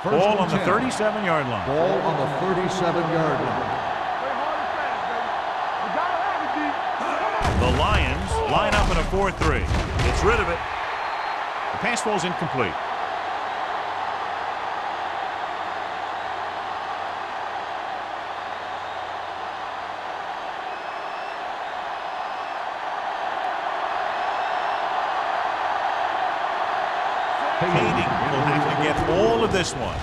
Ball on the 37-yard line. Ball on the 37-yard line. Play hard and fast, baby. You gotta have it, D. Come on. The Lions line up in a 4-3. Gets rid of it. The pass falls incomplete. Hayden will have to get all of this one.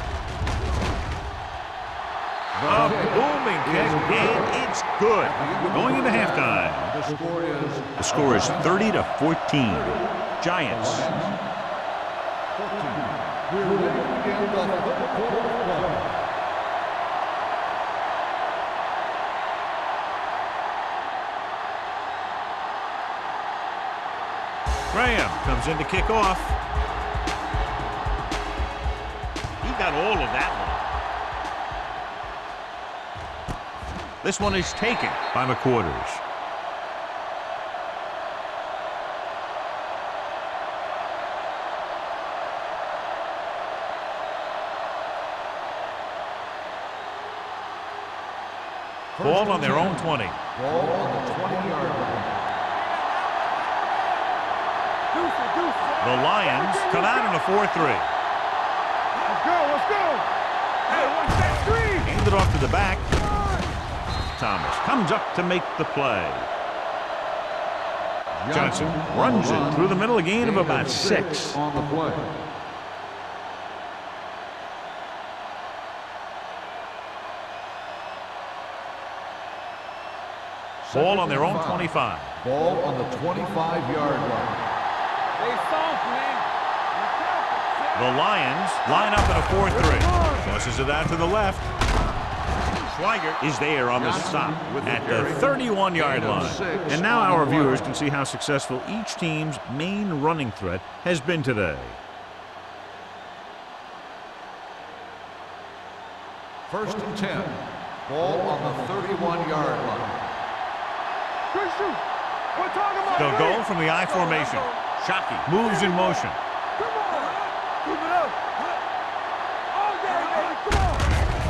A booming kick, and it's good. Going into halftime. The score is 30-14. Giants. We're ready to begin the third quarter of play. Graham comes in to kick off. He got all of that one. This one is taken by McQuarters. Ball on their own 20. Ball on the 20-yard line. The Lions come out in a 4-3. Let's go, let's go. Hey, watch that screen. Hand it off to the back. Thomas comes up to make the play. Johnson runs it through the middle, a gain of about 6. On the play. Ball on their own 25. Ball on the 25-yard line. Stay soft, man. The Lions line up in a 4-3. Tosses it out to the left. Schweiger is there on the stop at the 31-yard line. And now our viewers can see how successful each team's main running threat has been today. First and 10. Ball on the 31-yard line. Good shoot. We're talking about They'll go from the I formation. Shockey moves in motion. Come on. Keep it up. All day, baby. Come on.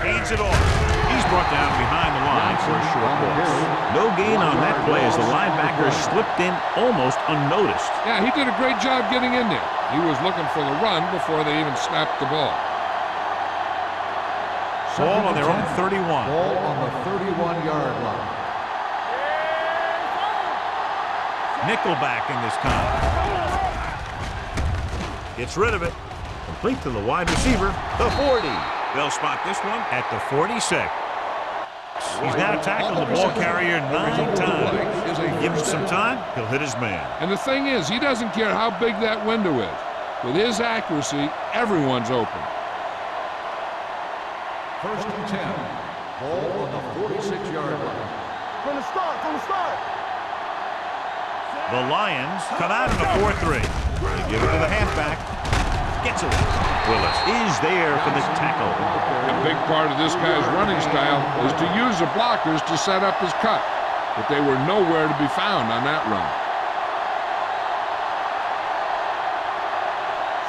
Hands it off. He's brought down behind the line for a short loss. No gain on that play as the linebacker slipped in almost unnoticed. Yeah, he did a great job getting in there. He was looking for the run before they even snapped the ball. Ball on their own 31. Ball on the 31-yard line. Nickelback in this time. Gets rid of it. Complete to the wide receiver, the 40. They'll spot this one at the 46. He's now tackled the ball carrier 9 times. Give him some time, he'll hit his man. And the thing is, he doesn't care how big that window is. With his accuracy, everyone's open. First and 10. Ball on the 46-yard line. From the start, from the start. The Lions come out in a 4-3. They give it to the halfback. Gets it. Willis is there for the tackle. A big part of this guy's running style is to use the blockers to set up his cut, but they were nowhere to be found on that run.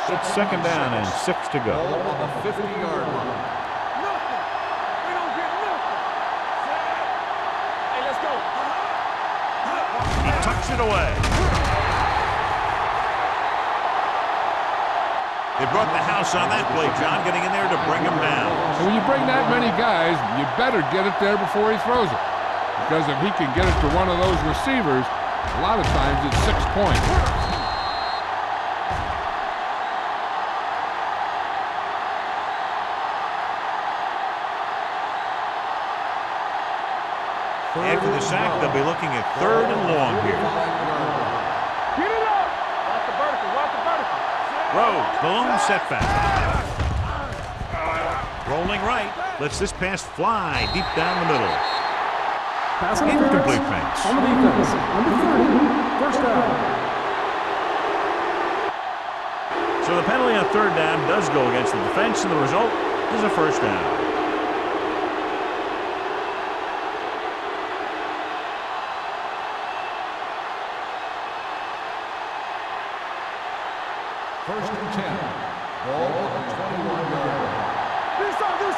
It's second down and 6 to go. Ball on the 50-yard line. Nothing. We don't get nothing. Hey, let's go. He tucks it away. They brought the house on that play, John, getting in there to bring him down. And when you bring that many guys, you better get it there before he throws it. Because if he can get it to one of those receivers, a lot of times it's 6 points. After the sack, they'll be looking at 3rd and long here. Get it up. Watch the vertical. Watch the vertical. Rose, the lone setback. Rolling right. Lets this pass fly deep down the middle. Pass interference. Incomplete pass. On the defense. Number 30. First down. So the penalty on 3rd down does go against the defense, and the result is a first down. First and 10. Ball on the 21-yard line. Do something.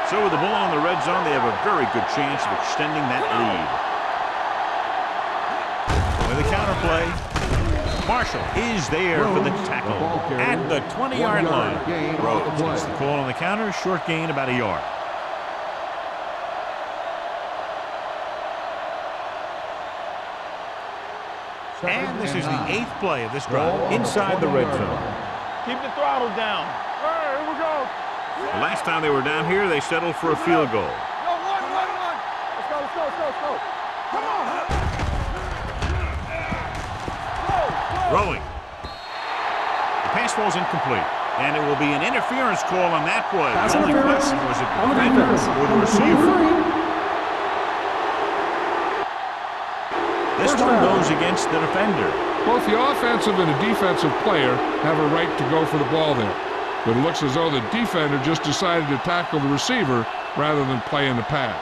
So with the ball in the red zone, they have a very good chance of extending that lead. With a counter play, Marshall is there for the tackle at the 20-yard line. Rhodes gets the call on the counter, short gain about a yard. And this is the 8th play of this drive inside the red zone. Keep the throttle down. All right, here we go. The last time they were down here, they settled for a field goal. Go, one. Let's go. Come on. Throwing. The pass falls incomplete. And it will be an interference call on that play. Pass The only interference. question was it the On the defender defense. or the Number receiver. 23. This First one down. goes against the defender. Both the offensive and the defensive player have a right to go for the ball there. But it looks as though the defender just decided to tackle the receiver rather than play in the pass.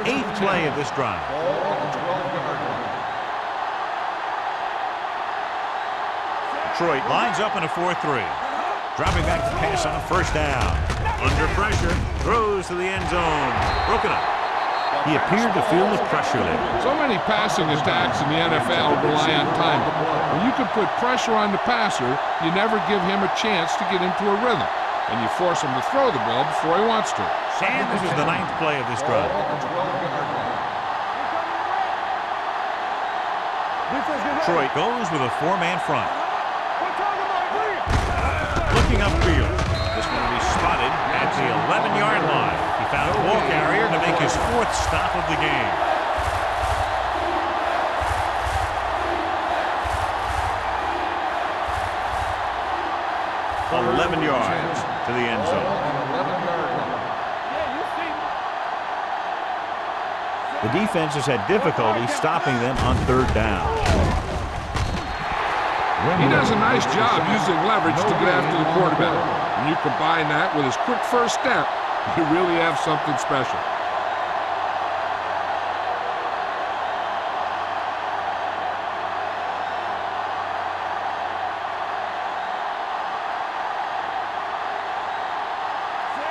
8th play of this drive. Ball on the 12-yard line. Detroit lines up in a 4-3. Dropping back to pass on first down. Under pressure, throws to the end zone. Broken up. He appeared to feel the pressure there. So many passing attacks in the NFL rely on timing. When you can put pressure on the passer, you never give him a chance to get into a rhythm, and you force him to throw the ball before he wants to. And this is the 9th play of this drive. Ball on the 12-yard line. Detroit goes with a 4-man front. Looking upfield. This one will be spotted at the 11-yard line. He found a ball carrier to make his 4th stop of the game. Third 11 yards and 10. to the end Ball zone. on the 11-yard line. The defense has had difficulty stopping them on 3rd down. He does a nice job using leverage to get after the quarterback. When you combine that with his quick first step, you really have something special.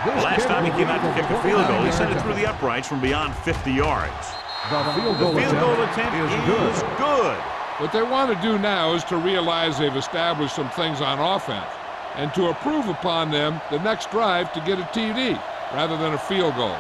The last time he came out to kick a field goal, he sent it through the uprights from beyond 50 yards. The field The field goal attempt is good. What they want to do now is to realize they've established some things on offense and to improve upon them the next drive to get a TD rather than a field goal.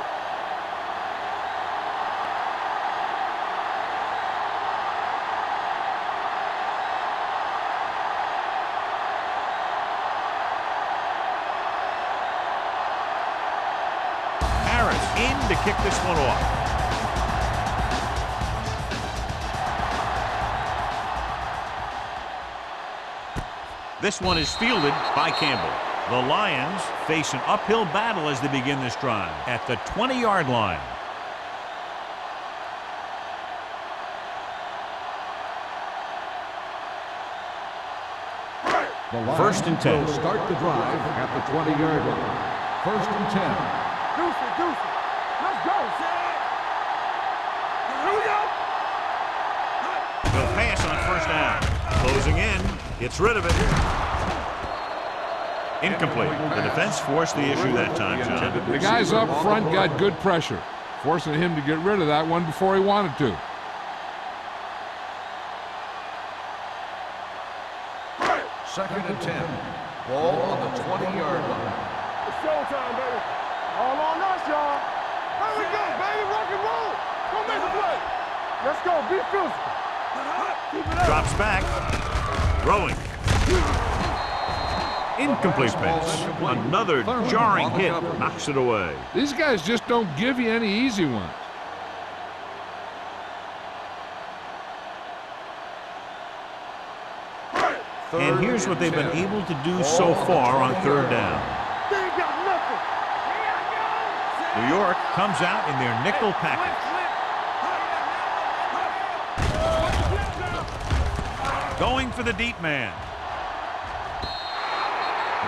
Harris in to kick this one off. This one is fielded by Campbell. The Lions face an uphill battle as they begin this drive at the 20-yard line. The Lions First and 10. will start the drive at the 20-yard line. First and 10. Deuce it, deuce it. Let's go. Here we go. They'll pass on first down. Closing in. Gets rid of it. Incomplete. The defense forced the issue that time, John. The guys up front got good pressure, forcing him to get rid of that one before he wanted to. Second and 10. Ball on the 20-yard line. It's showtime, baby. All on us, y'all. Here we go, baby. Rock and roll. Go make a play. Let's go. Be physical. Keep it up. Drops back. Throwing. Incomplete pass. Another jarring hit knocks it away. These guys just don't give you any easy ones. And here's what they've been able to do so far on third down. They ain't got nothing. New York comes out in their nickel package. Going for the deep man.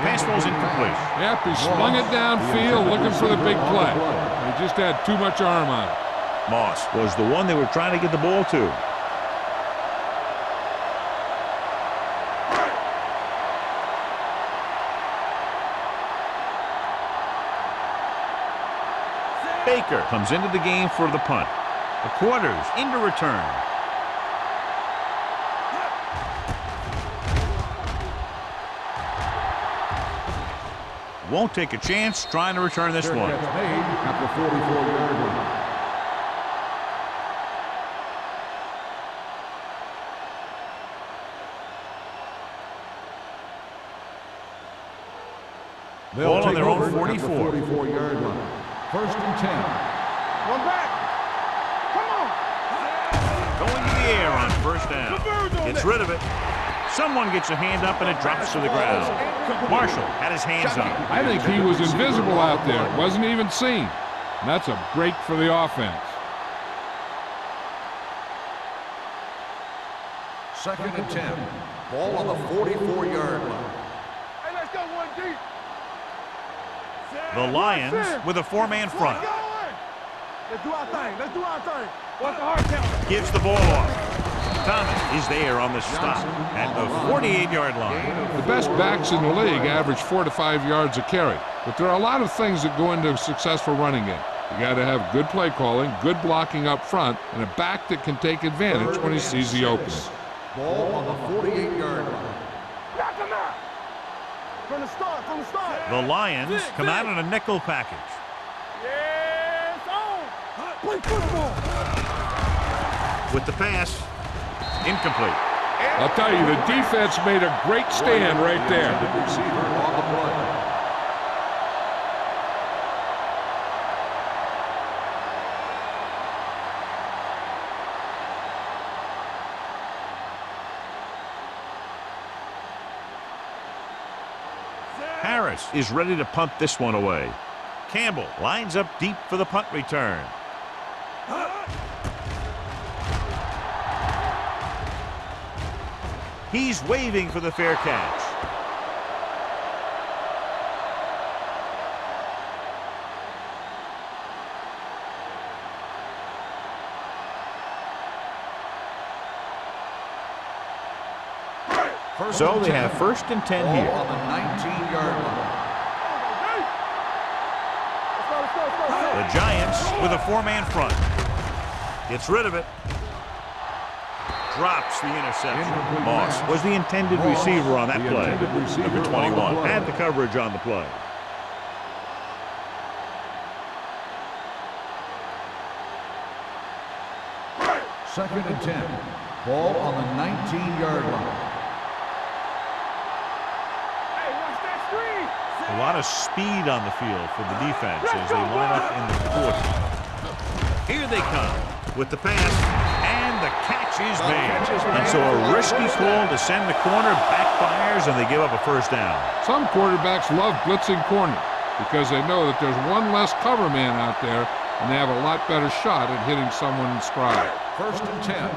Pass ball's incomplete. Yep, he slung it downfield looking for the big play. He just had too much arm on it. Moss was the one they were trying to get the ball to. Baker comes into the game for the punt. The quarters into return. Won't take a chance trying to return this one. Made at the 44-yard line. Ball on their own over at the 44. 44-yard line. First and 10. One back. Come on. Going to the air on first down. Gets rid of it. Someone gets a hand up and it drops to the ground. Marshall had his hands up. I think he was invisible out there. Wasn't even seen. And that's a break for the offense. Second and 10. Ball on the 44-yard line. Hey, let's go one deep. The Lions with a four-man front. Let's do our thing. Let's do our thing. What's the hard count? Gives the ball off. Thomas is there on the stop at the 48-yard line. The best backs in the league average 4 to 5 yards a carry. But there are a lot of things that go into a successful running game. You got to have good play calling, good blocking up front, and a back that can take advantage when he sees the opening. Ball on the 48-yard line. Knock him out. From the start, from the start. The Lions come out in a nickel package. Yes, on. Play football. With the pass, incomplete. I'll tell you, the defense made a great stand right there. The receiver on the play. Harris is ready to punt this one away. Campbell lines up deep for the punt return. He's waving for the fair catch. So they have first and 10 Ball here. on the 19-yard line. The Giants with a four-man front. Gets rid of it. Drops the interception. Moss was the intended receiver on that play. Number 21 had the coverage on the play. Second and 10. Ball on the 19-yard line. A lot of speed on the field for the defense as they line up in the quarter. Here they come with the pass, and the catch is made. And so a risky call to send the corner backfires, and they give up a first down. Some quarterbacks love blitzing corner because they know that there's one less cover man out there, and they have a lot better shot at hitting someone in stride. First and 10.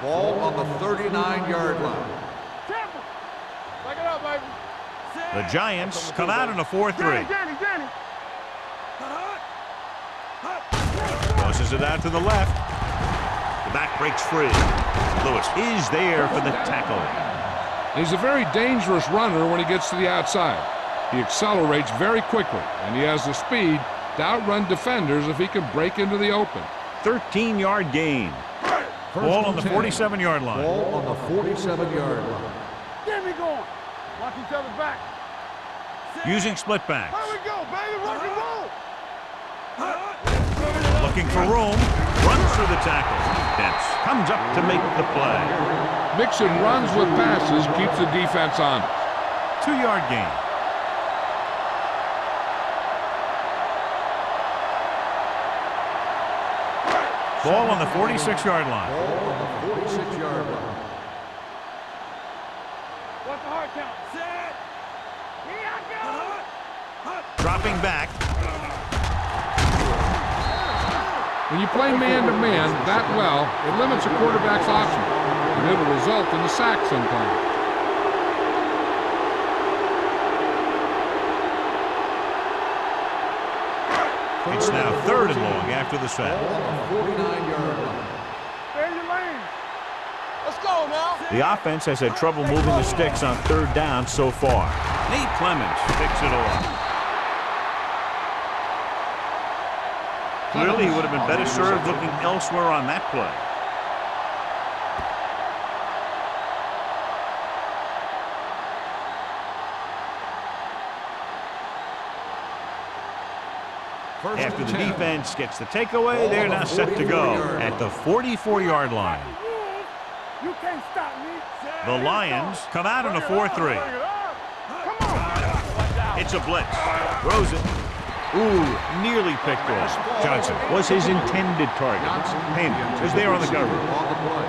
Ball on the 39-yard line. Tampa. Back it up, baby. The Giants come out in a 4-3. Danny. Tosses it out to the left. The back breaks free. Lewis is there for the tackle. He's a very dangerous runner when he gets to the outside. He accelerates very quickly, and he has the speed to outrun defenders if he can break into the open. 13-yard gain. Ball on the 47-yard line. Ball on the 47-yard line. Get me going. Watch each other back. Using split backs. Here we go, baby. Rock and roll. Looking for room. Runs through the tackle. Defense comes up to make the play. Mixing runs with passes keeps the defense honest. 2-yard gain. Ball on the 46-yard line. Ball on the 46-yard line. What's the hard count? Set. Here I go. Dropping back. When you play man-to-man that well, it limits a quarterback's options, and it'll result in a sack sometimes. It's now 3rd and long after the sack. Ball on the 49-yard line. Stay in your lane. Let's go now. The offense has had trouble moving the sticks on 3rd down so far. Nate Clemens picks it off. Clearly, he would have been better served looking elsewhere on that play. After the defense gets the takeaway, they're now set to go at the 44-yard line. You can't stop me. The Lions come out in a 4-3. Come on. It's a blitz. Throws it. Ooh, nearly picked off. Johnson was his intended target. Heyman is there on the cover. On the play.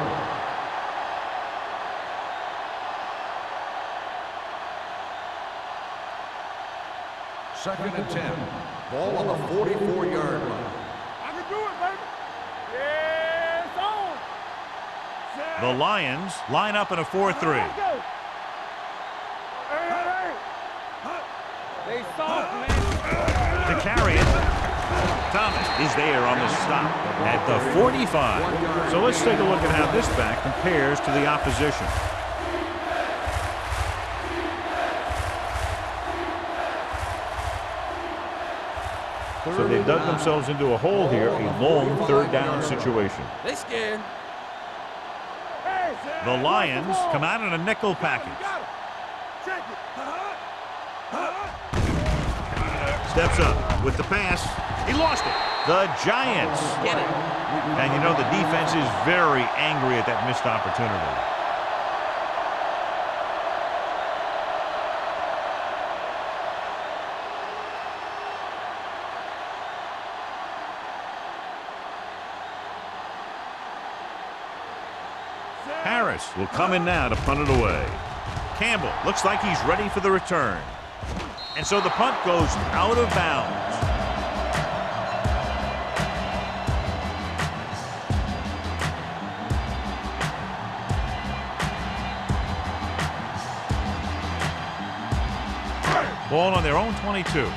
Second and 10. Ball on the 44-yard line. I can do it, baby. Yeah, it's on. The Lions line up in a 4-3. Let's go. Hey. They soft, man. To carry it, Thomas is there on the stop at the 45. So let's take a look at how this back compares to the opposition. So they dug themselves into a hole here, a long 3rd down situation. They scared. The Lions come out in a nickel package. Check it. Steps up with the pass. He lost it. The Giants get it. And you know the defense is very angry at that missed opportunity. Harris will come in now to punt it away. Campbell looks like he's ready for the return. And so the punt goes out of bounds. Ball on their own 22.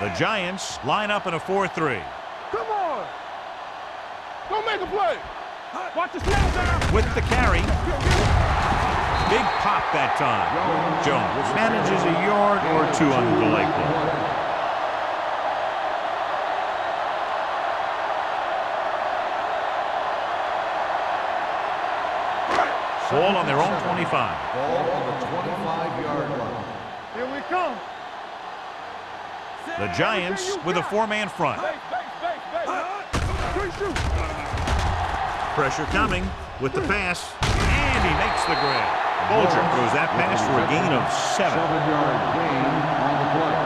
The Giants line up in a 4-3. Come on. Don't make a play. Watch the snap down. With the carry. Big pop that time. Jones manages a yard or 2 on the delay play. Ball on their own 25. Ball on the 25-yard line. Here we come. The Giants with a 4-man front. Base. Shoot. Pressure coming with the pass, and he makes the grab. Bolger throws that pass for a gain of 7. 7-yard gain on the play.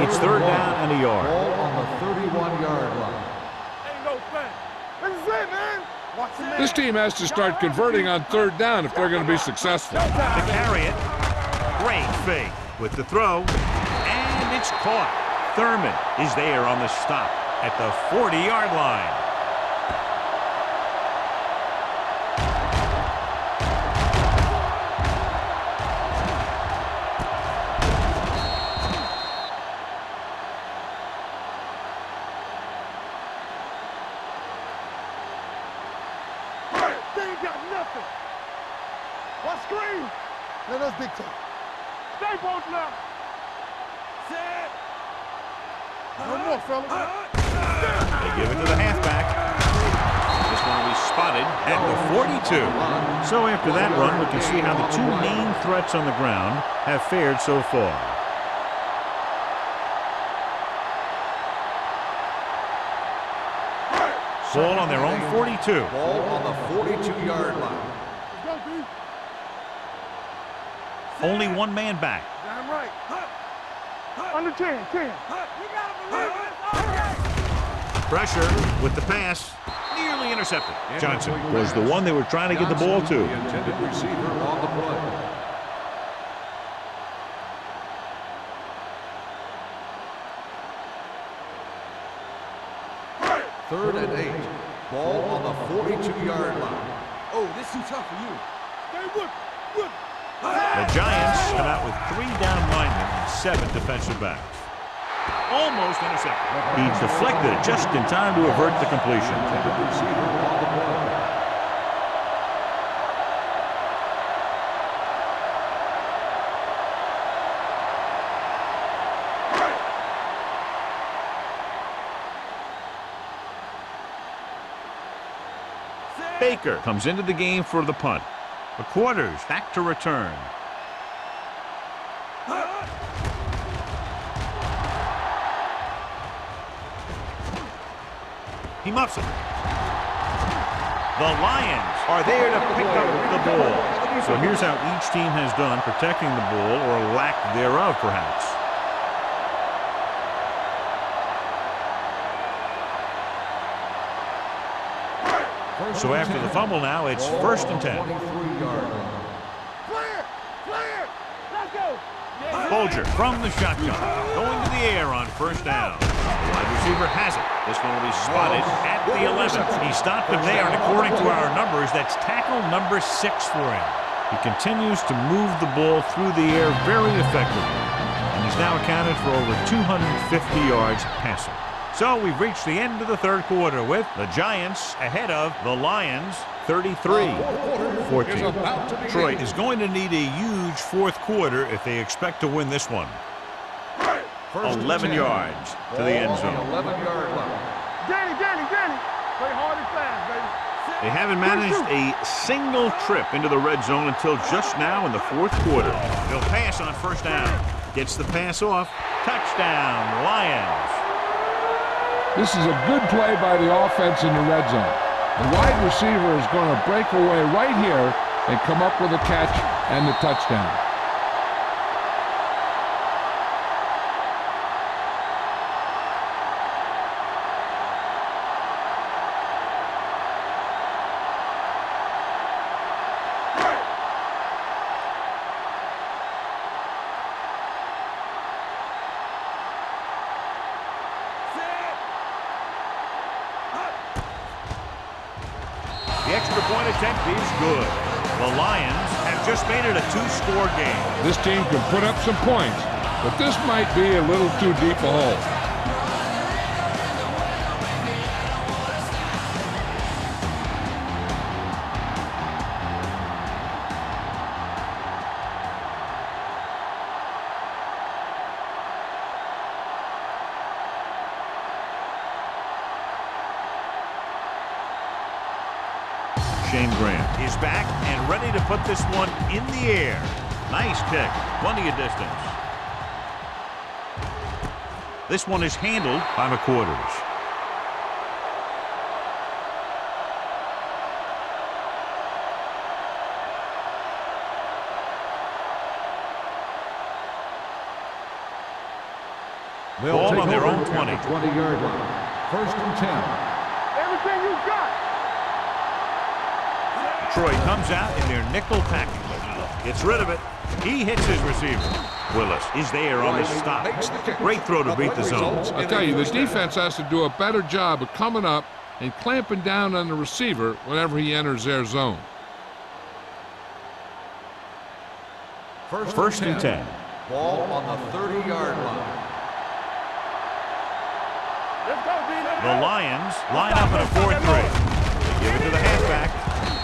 It's 3rd down and a yard. Ball on the 31-yard line. Ain't no thing. This is it, man. Watch the man. This team has to start converting on 3rd down if they're going to be successful. To carry it, great fake with the throw, and it's caught. Thurman is there on the stop at the 40-yard line. They ain't got nothing. What screen? Let us dictate. Stay both now. Set. No more, fellas. They give it to the halfback. This one will be spotted at the 42. So after that run, we can see how the two main threats on the ground have fared so far. Ball on their own 42. Ball on the 42-yard line. Let's go, B. Only one man back. Damn right. Under 10, 10. Pressure with the pass. Nearly intercepted. Johnson was the one they were trying to get the ball to. The intended receiver on the play. Third and 8. Ball on the 42-yard line. Oh, this too tough for you. Stay with me. The Giants come out with 3 down linemen and 7 defensive backs. Almost intercepted. He deflected it just in time to avert the completion. Intended receiver on the play. Baker comes into the game for the punt. The quarters back to return. He muffs it. The Lions are there to pick up the ball. So here's how each team has done protecting the ball, or lack thereof, perhaps. So after the fumble now, it's 1st and 10. 23-yard line. Clear! Clear! Let's go! Bolger from the shotgun, going to the air on 1st down. The wide receiver has it. This one will be spotted at the 11. He stopped him there, and according to our numbers, that's tackle number 6 for him. He continues to move the ball through the air very effectively, and he's now accounted for over 250 yards passing. So we've reached the end of the 3rd quarter with the Giants ahead of the Lions 33-14. Detroit is going to need a huge 4th quarter if they expect to win this one. 11 yards to the end zone. 11-yard line. Danny! Play hard and fast, baby. They haven't managed a single trip into the red zone until just now in the 4th quarter. They'll pass on 1st down. Gets the pass off. Touchdown, Lions. This is a good play by the offense in the red zone. The wide receiver is going to break away right here and come up with a catch and the touchdown. The extra point attempt is good. The Lions have just made it a 2-score game. This team can put up some points, but this might be a little too deep a hole. Shane Graham is back and ready to put this one in the air. Nice kick. Plenty of distance. This one is handled by McQuarters. Ball on their own 20. 20-yard line. 1st and 10. Everything you got. Detroit comes out in their nickel package. Gets rid of it. He hits his receiver. Willis is there on the stop. Great throw to beat the zone. I'll tell you, the defense has to do a better job of coming up and clamping down on the receiver whenever he enters their zone. First and 10. Ball on the 30-yard line. The Lions line up in a 4-3. They give it to the halfback.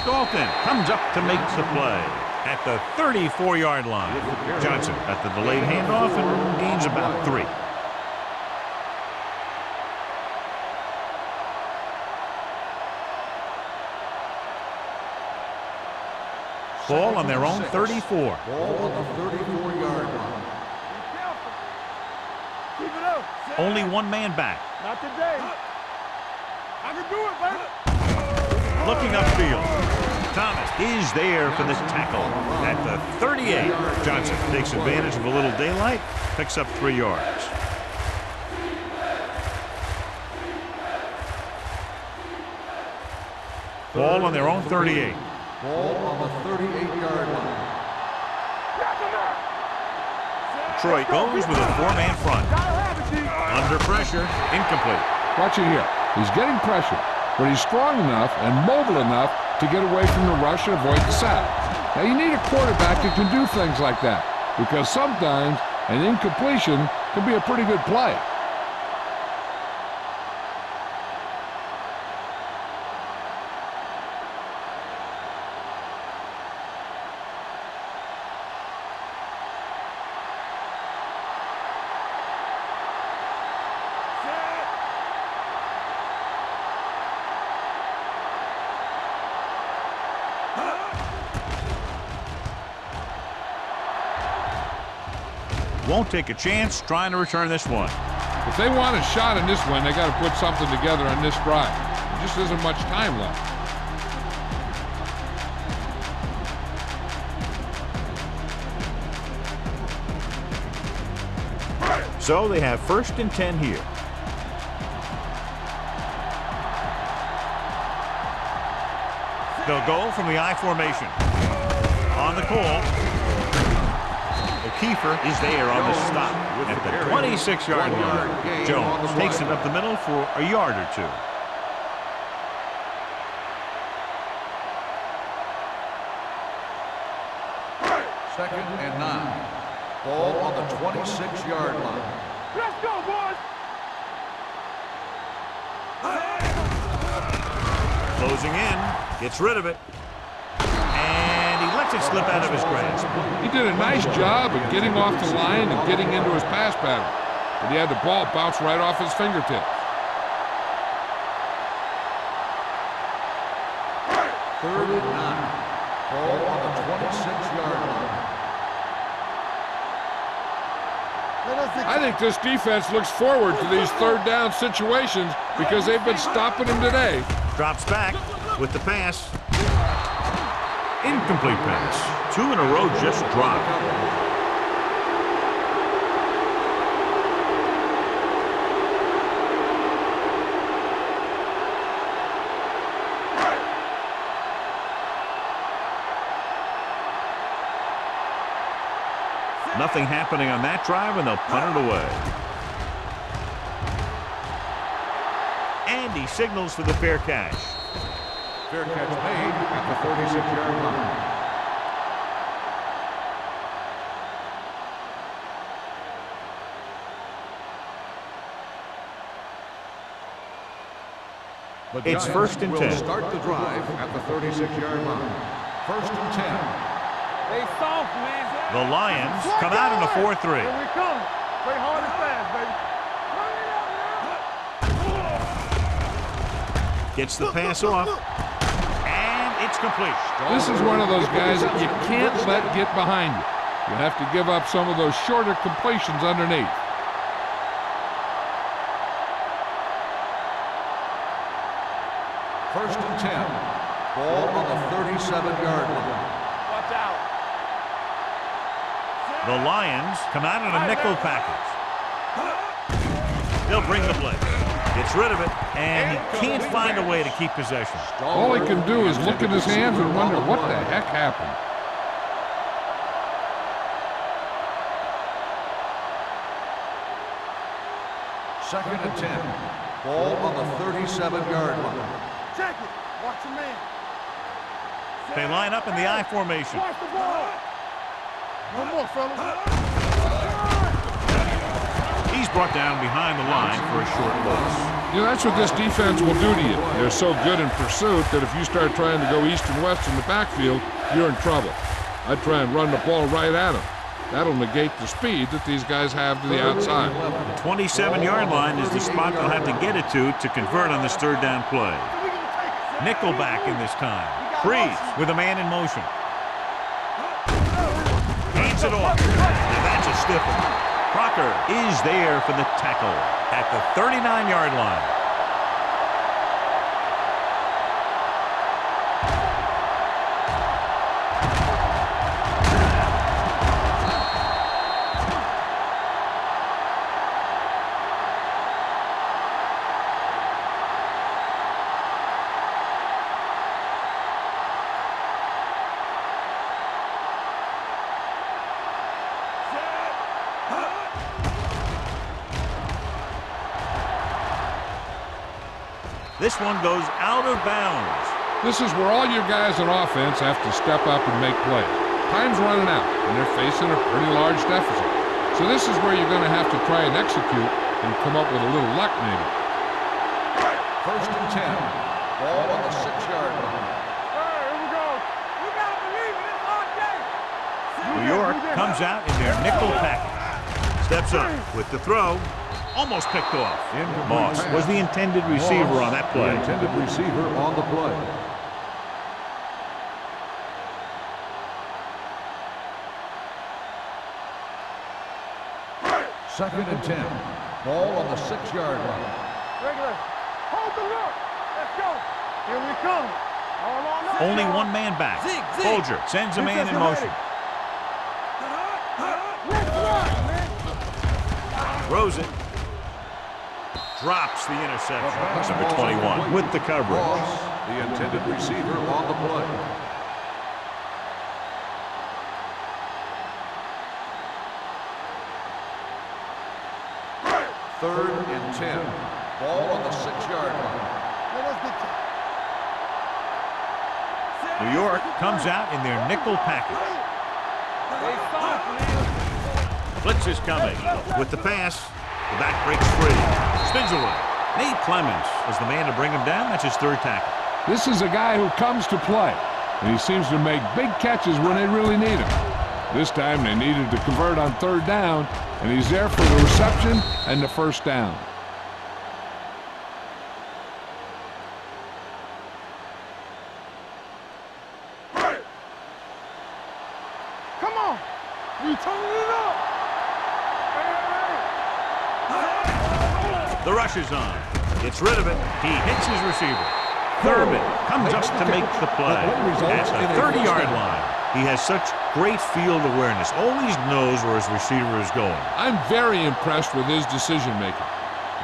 Dalton comes up to make the play at the 34-yard line. Johnson at the delayed handoff and gains about 3. Ball on their own 34. Ball on the 34-yard line. Keep it up. Only one man back. Not today. I can do it, baby. Looking upfield. Thomas is there for the tackle at the 38. Johnson takes advantage of a little daylight, picks up 3 yards. Ball on their own 38. Ball on the 38-yard line. Detroit goes with a 4-man front. Under pressure, incomplete. Watch it here. He's getting pressure, but he's strong enough and mobile enough to get away from the rush and avoid the sack. Now, you need a quarterback that can do things like that, because sometimes an incompletion can be a pretty good play. Won't take a chance trying to return this one. If they want a shot in this one, they got to put something together on this drive. There just isn't much time left. So they have first and 10 here. They'll go from the I formation. On the call. Kiefer is there on the stop at the 26-yard line. Jones takes it up the middle for a yard or 2. Second and 9. Ball on the 26-yard line. Let's go, boys. Closing in, gets rid of it. Lets it slip out of his grasp. He did a nice job of getting off the line and getting into his pass pattern, but he had the ball bounce right off his fingertips. Third and 9. Ball on the 26-yard line. I think this defense looks forward to these third down situations because they've been stopping them today. Drops back with the pass. Incomplete pass. 2 in a row just dropped. Nothing happening on that drive, and they'll punt it away. And he signals for the fair catch. Fair catch made at the 36-yard line. It's first and 10. Start the drive at the 36-yard line. First and 10. They soft, man. The Lions come out in a 4-3. Here we come. Play hard and fast, baby. Gets the pass off. And it's complete. This is one of those guys that you can't let get behind you. You have to give up some of those shorter completions underneath. First and 10. Ball on the 37-yard line. Watch out. The Lions come out in a nickel package. They'll bring the blitz. Gets rid of it, and he can't find a way to keep possession. All he can do is look at his hands and wonder what the heck happened. Second and 10. Ball on the 37-yard line. Check it. Watch your man. They line up in the I formation. Watch the ball. One more, fellas. He's brought down behind the line for a short loss. You know, that's what this defense will do to you. They're so good in pursuit that if you start trying to go east and west in the backfield, you're in trouble. I'd try and run the ball right at them. That'll negate the speed that these guys have to the outside. The 27-yard line is the spot they'll have to get it to convert on this third down play. Nickelback in this time. Freeze with a man in motion. Hands it off. Now that's a stiff one. Crocker is there for the tackle at the 39-yard line. This one goes out of bounds. This is where all your guys on offense have to step up and make plays. Time's running out, and they're facing a pretty large deficit. So this is where you're going to have to try and execute and come up with a little luck, maybe. First and 10. Ball on the 6-yard line. Here we go. We gotta believe it. It's our day. New York comes out in their nickel package. Steps up with the throw. Almost picked off. Moss was the intended receiver on that play. The intended receiver on the play. Second and 10. Ball on the 6-yard line. Regular. Hold the look. Let's go. Here we come. All on up. Only one man back. Folger sends a man in motion. Let's run, man. Throws it. Drops the interception. Number 21 with the coverage. Ross, the intended receiver on the play. Third and 10. Ball on the 6-yard line. New York comes out in their nickel package. Blitz is coming. With the pass, the back breaks free. Spins away. Nate Clemens is the man to bring him down. That's his third tackle. This is a guy who comes to play, and he seems to make big catches when they really need him. This time they needed to convert on third down, and he's there for the reception and the first down. Come on. We turning it up. The rush is on. Gets rid of it. He hits his receiver. Thurman comes up to make the play at the 30-yard line. He has such great field awareness. Always knows where his receiver is going. I'm very impressed with his decision-making.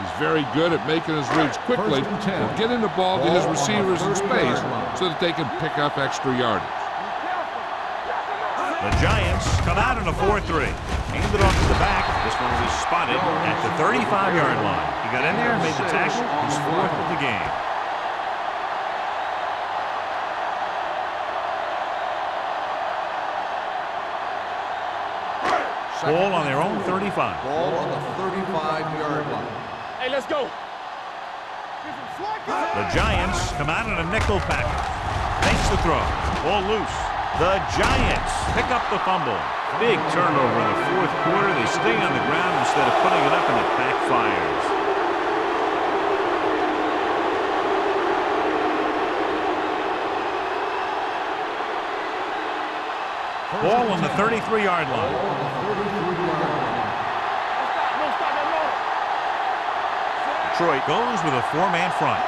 He's very good at making his reads quickly and getting the ball to his receivers in space so that they can pick up extra yardage. The Giants come out in a 4-3. Aimed it off to the back. This one was spotted at the 35-yard line. He got in there and made the tackle. He's fourth of the game. Ball on their own 35. Ball on the 35-yard line. Hey, let's go. The Giants come out in a nickel package. Takes the throw. Ball loose. The Giants pick up the fumble. Big turnover in the fourth quarter. They stay on the ground instead of putting it up, and it backfires. Ball on the 33-yard line. Detroit goes with a four-man front.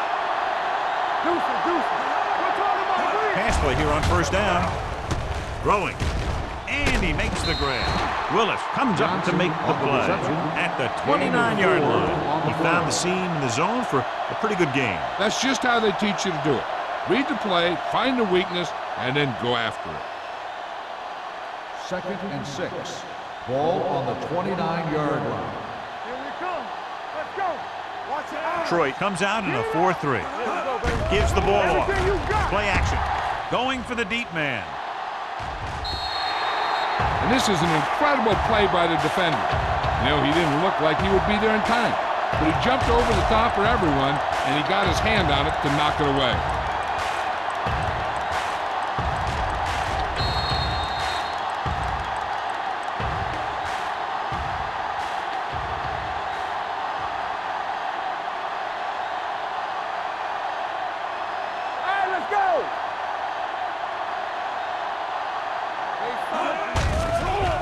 Pass play here on first down. Throwing. And he makes the grab. Willis comes up to make the play at the 29-yard line. He found the seam in the zone for a pretty good game. That's just how they teach you to do it. Read the play, find the weakness, and then go after it. Second and 6. Ball on the 29-yard line. Here we come. Let's go. Detroit comes out in a 4-3. Gives the ball off. Play action. Going for the deep man. And this is an incredible play by the defender. You know, he didn't look like he would be there in time, but he jumped over the top of everyone, and he got his hand on it to knock it away.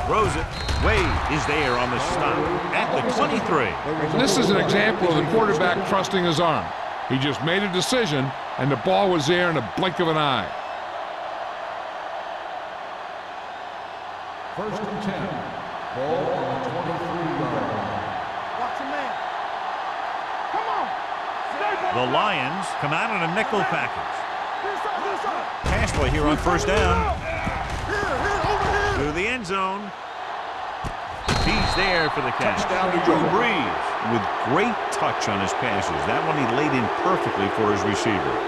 Throws it. Wade is there on the stop at the 23. This is an example of the quarterback trusting his arm. He just made a decision, and the ball was there in a blink of an eye. First and 10. Ball on the 23-yard line. Watch your man. Come on. The Lions come out in a nickel package. Pass play here on first down. To the end zone. He's there for the catch. Touchdown to Drew Brees with great touch on his passes. That one he laid in perfectly for his receiver.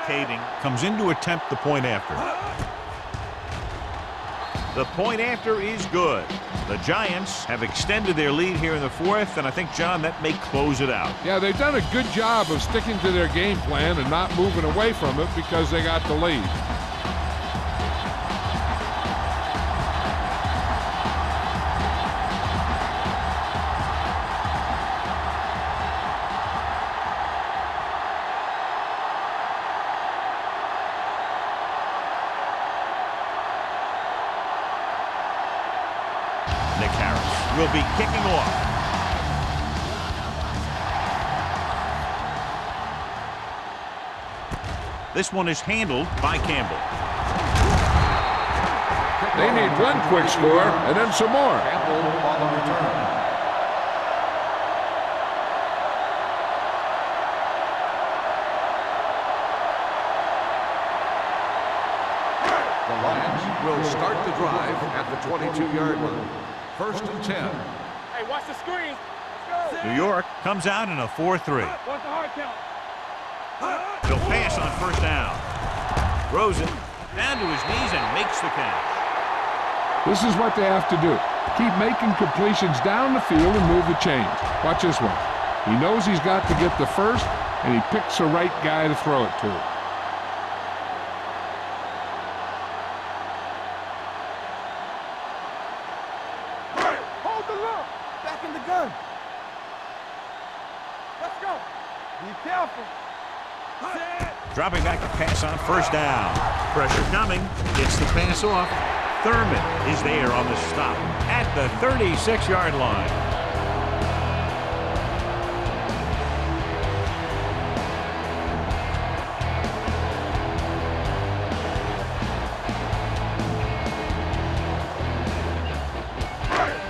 Kading comes in to attempt the point after. The point after is good. The Giants have extended their lead here in the fourth, and I think, John, that may close it out. Yeah, they've done a good job of sticking to their game plan and not moving away from it because they got the lead. Will be kicking off. This one is handled by Campbell. They need one quick score and then some more. Campbell on the return. The Lions will start the drive at the 22-yard line. First and 10. Hey, watch the screen. Let's go. New York comes out in a 4-3. What's the hard count? He'll pass on first down. Throws it down to his knees and makes the catch. This is what they have to do. Keep making completions down the field and move the chains. Watch this one. He knows he's got to get the first, and he picks the right guy to throw it to. Dropping back to pass on first down. Pressure coming. Gets the pass off. Thurman is there on the stop at the 36-yard line.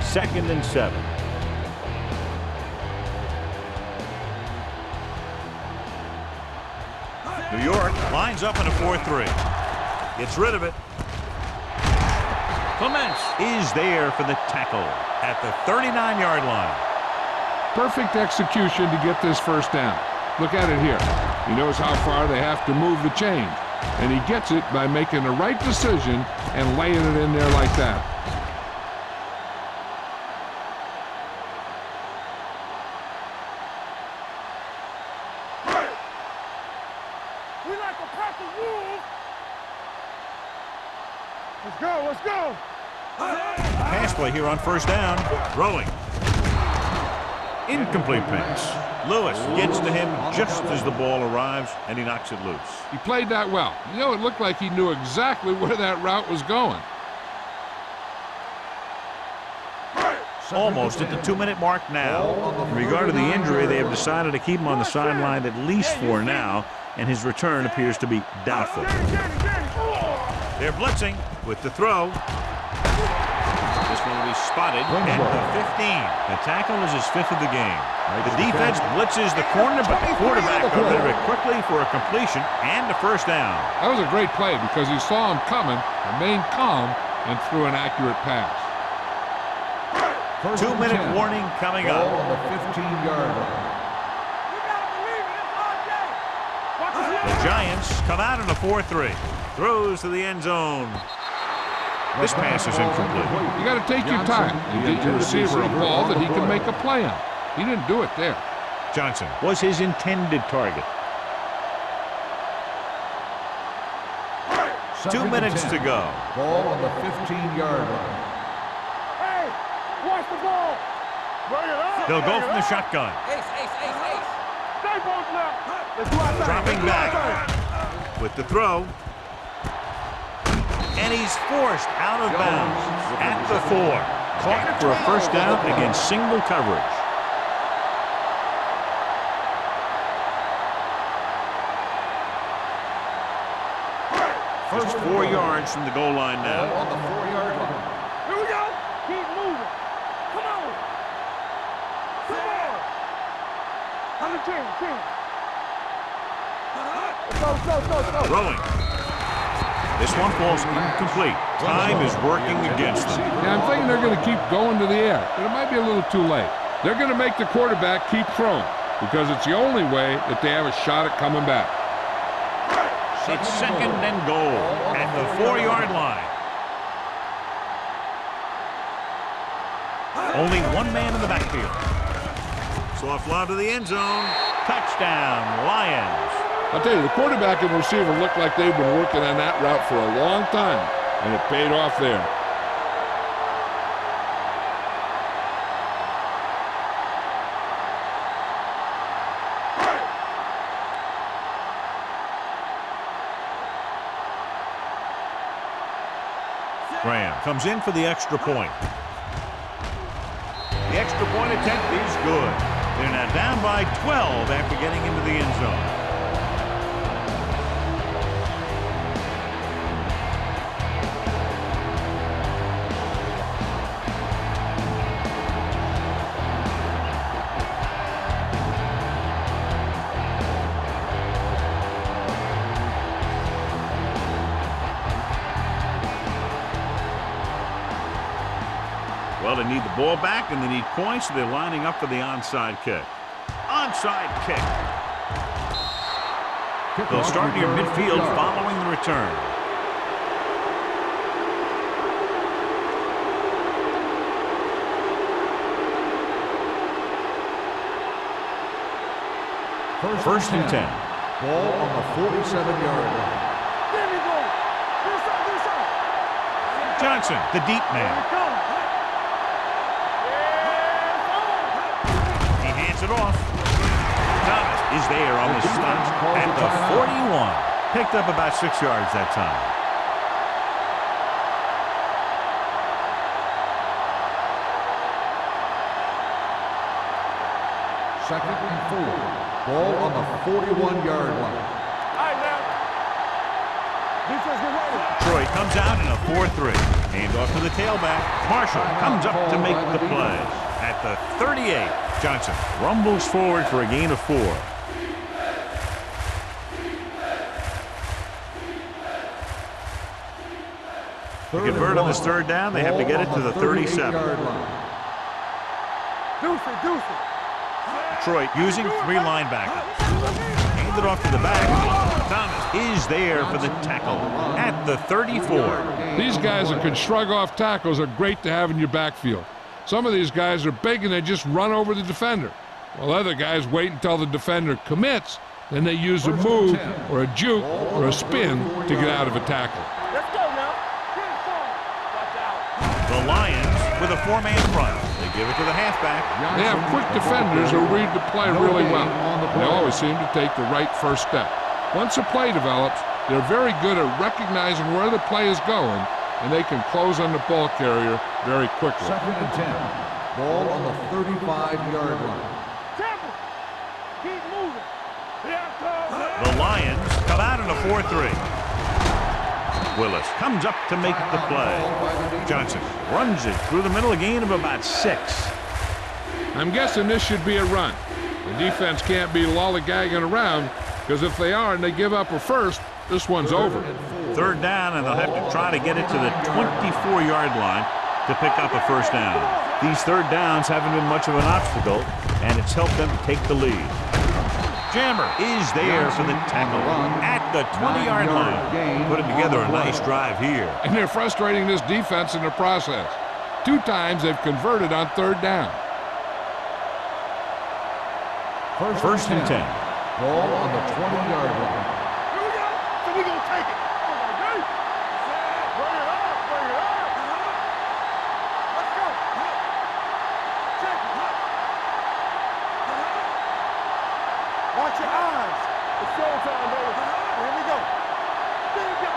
Second and 7. New York lines up in a 4-3. Gets rid of it. Clements is there for the tackle at the 39-yard line. Perfect execution to get this first down. Look at it here. He knows how far they have to move the chain, and he gets it by making the right decision and laying it in there like that. Let's go, let's go. Pass play here on first down. Throwing. Incomplete pass. Lewis gets to him just as the ball arrives, and he knocks it loose. He played that well. You know, it looked like he knew exactly where that route was going. Almost at the 2-minute mark now. In regard to the injury, they have decided to keep him on the sideline at least for now, and his return appears to be doubtful. They're blitzing with the throw. This one will be spotted at the 15. The tackle is his 5th of the game. The defense blitzes the corner, but the quarterback got rid of it quickly for a completion and a first down. That was a great play because he saw him coming, remained calm, and threw an accurate pass. 2-minute warning coming up. On the 15-yard line. The Giants come out in a 4-3. Throws to the end zone. This pass is incomplete. You got to take your time and get your receiver a ball that he can make a play on. He didn't do it there. Johnson was his intended target. 2 minutes to go. Ball on the 15-yard line. Hey, watch the ball. Bring it up. They'll go from the shotgun. Stay both left. Let's do our thing. Dropping back with the throw. And he's forced out of bounds at the 4. Caught for a first down against single coverage. Just 4 yards from the goal line now. On the 4-yard line. Here we go. Keep moving. Come on. Come on. On the 10. Go. Throwing. This one falls incomplete. Time is working against them. Yeah, I'm thinking they're going to keep going to the air, but it might be a little too late. They're going to make the quarterback keep throwing because it's the only way that they have a shot at coming back. It's 2nd and goal at the 4-yard line. Only one man in the backfield. Soft lob to the end zone. Touchdown, Lions. I'll tell you, the quarterback and receiver look like they've been working on that route for a long time, and it paid off there. Graham comes in for the extra point. The extra point attempt is good. They're now down by 12 after getting into the end zone. Well, they need the ball back, and they need points, so they're lining up for the onside kick. Onside kick. They'll start near midfield following the return. First and 10. Ball on the 47-yard line. There we go. Do something. Johnson, the deep man. It off. Thomas is there on the stop at the 41. Picked up about 6 yards that time. Second and 4. Ball on the 41-yard line. All right, now. Defense get ready. Detroit comes out in a 4-3. Hand off to the tailback. Marshall comes up to make the play. At the 38, Johnson rumbles forward for a gain of 4. To convert on this third down, they have to get it to the 37. Detroit using 3 linebackers. Hand it off to the back. Thomas is there for the tackle at the 34. These guys that can shrug off tackles are great to have in your backfield. Some of these guys are big and they just run over the defender. While other guys wait until the defender commits, then they use a move or a juke or a spin to get out of a tackle. Let's go now. Watch out. The Lions with a 4-man front. They give it to the halfback. They have quick defenders who read the play really well. They always seem to take the right first step. Once a play develops, they're very good at recognizing where the play is going, and they can close on the ball carrier very quickly. Second and 10. Ball on the 35-yard line. Keep moving. The Lions come out in a 4-3. Willis comes up to make the play. Johnson runs it through the middle, a gain of about 6. I'm guessing this should be a run. The defense can't be lollygagging around, because if they are and they give up a first, this one's over. 3rd down, and they'll have to try to get it to the 24-yard line to pick up a first down. These 3rd downs haven't been much of an obstacle, and it's helped them to take the lead. Jammer is there for the tackle at the 20-yard line. Putting together a nice drive here. And they're frustrating this defense in the process. 2 times they've converted on 3rd down. First and 10. Ball on the 20-yard line. Here we go. So we're going to take it. Okay? Bring it up. Bring it up. Let's go. Check it. Watch your eyes. It's showtime, baby. Here we go. There you go.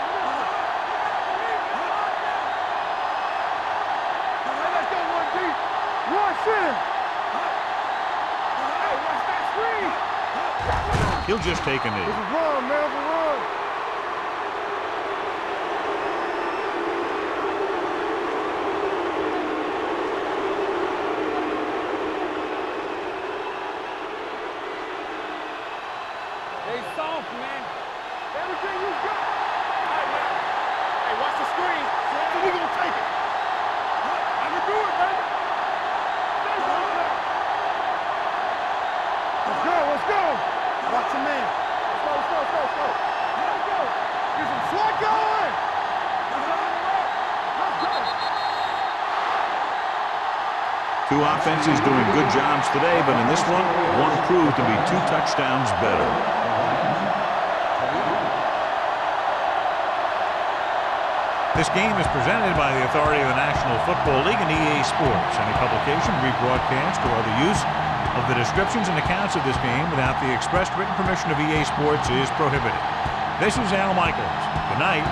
Hey, let's go, 1 deep. Rush in. Hey, watch that screen. He'll just take a knee. It's a run, man. It's a run. They soft, man. Everything you got. All right, man. Hey, watch the screen. So we gonna take it. I can do it, baby. Let's go. Let's go. Watch your man. Let's go. Let's go. Let's go. Let's go. Let's go. Get some slack going. Let's go. 2 offenses doing good jobs today, but in this one proved to be 2 touchdowns better. This game is presented by the authority of the National Football League and EA Sports. Any publication, rebroadcast, or other use of the descriptions and accounts of this game without the expressed written permission of EA Sports is prohibited. This is Al Michaels. Good night.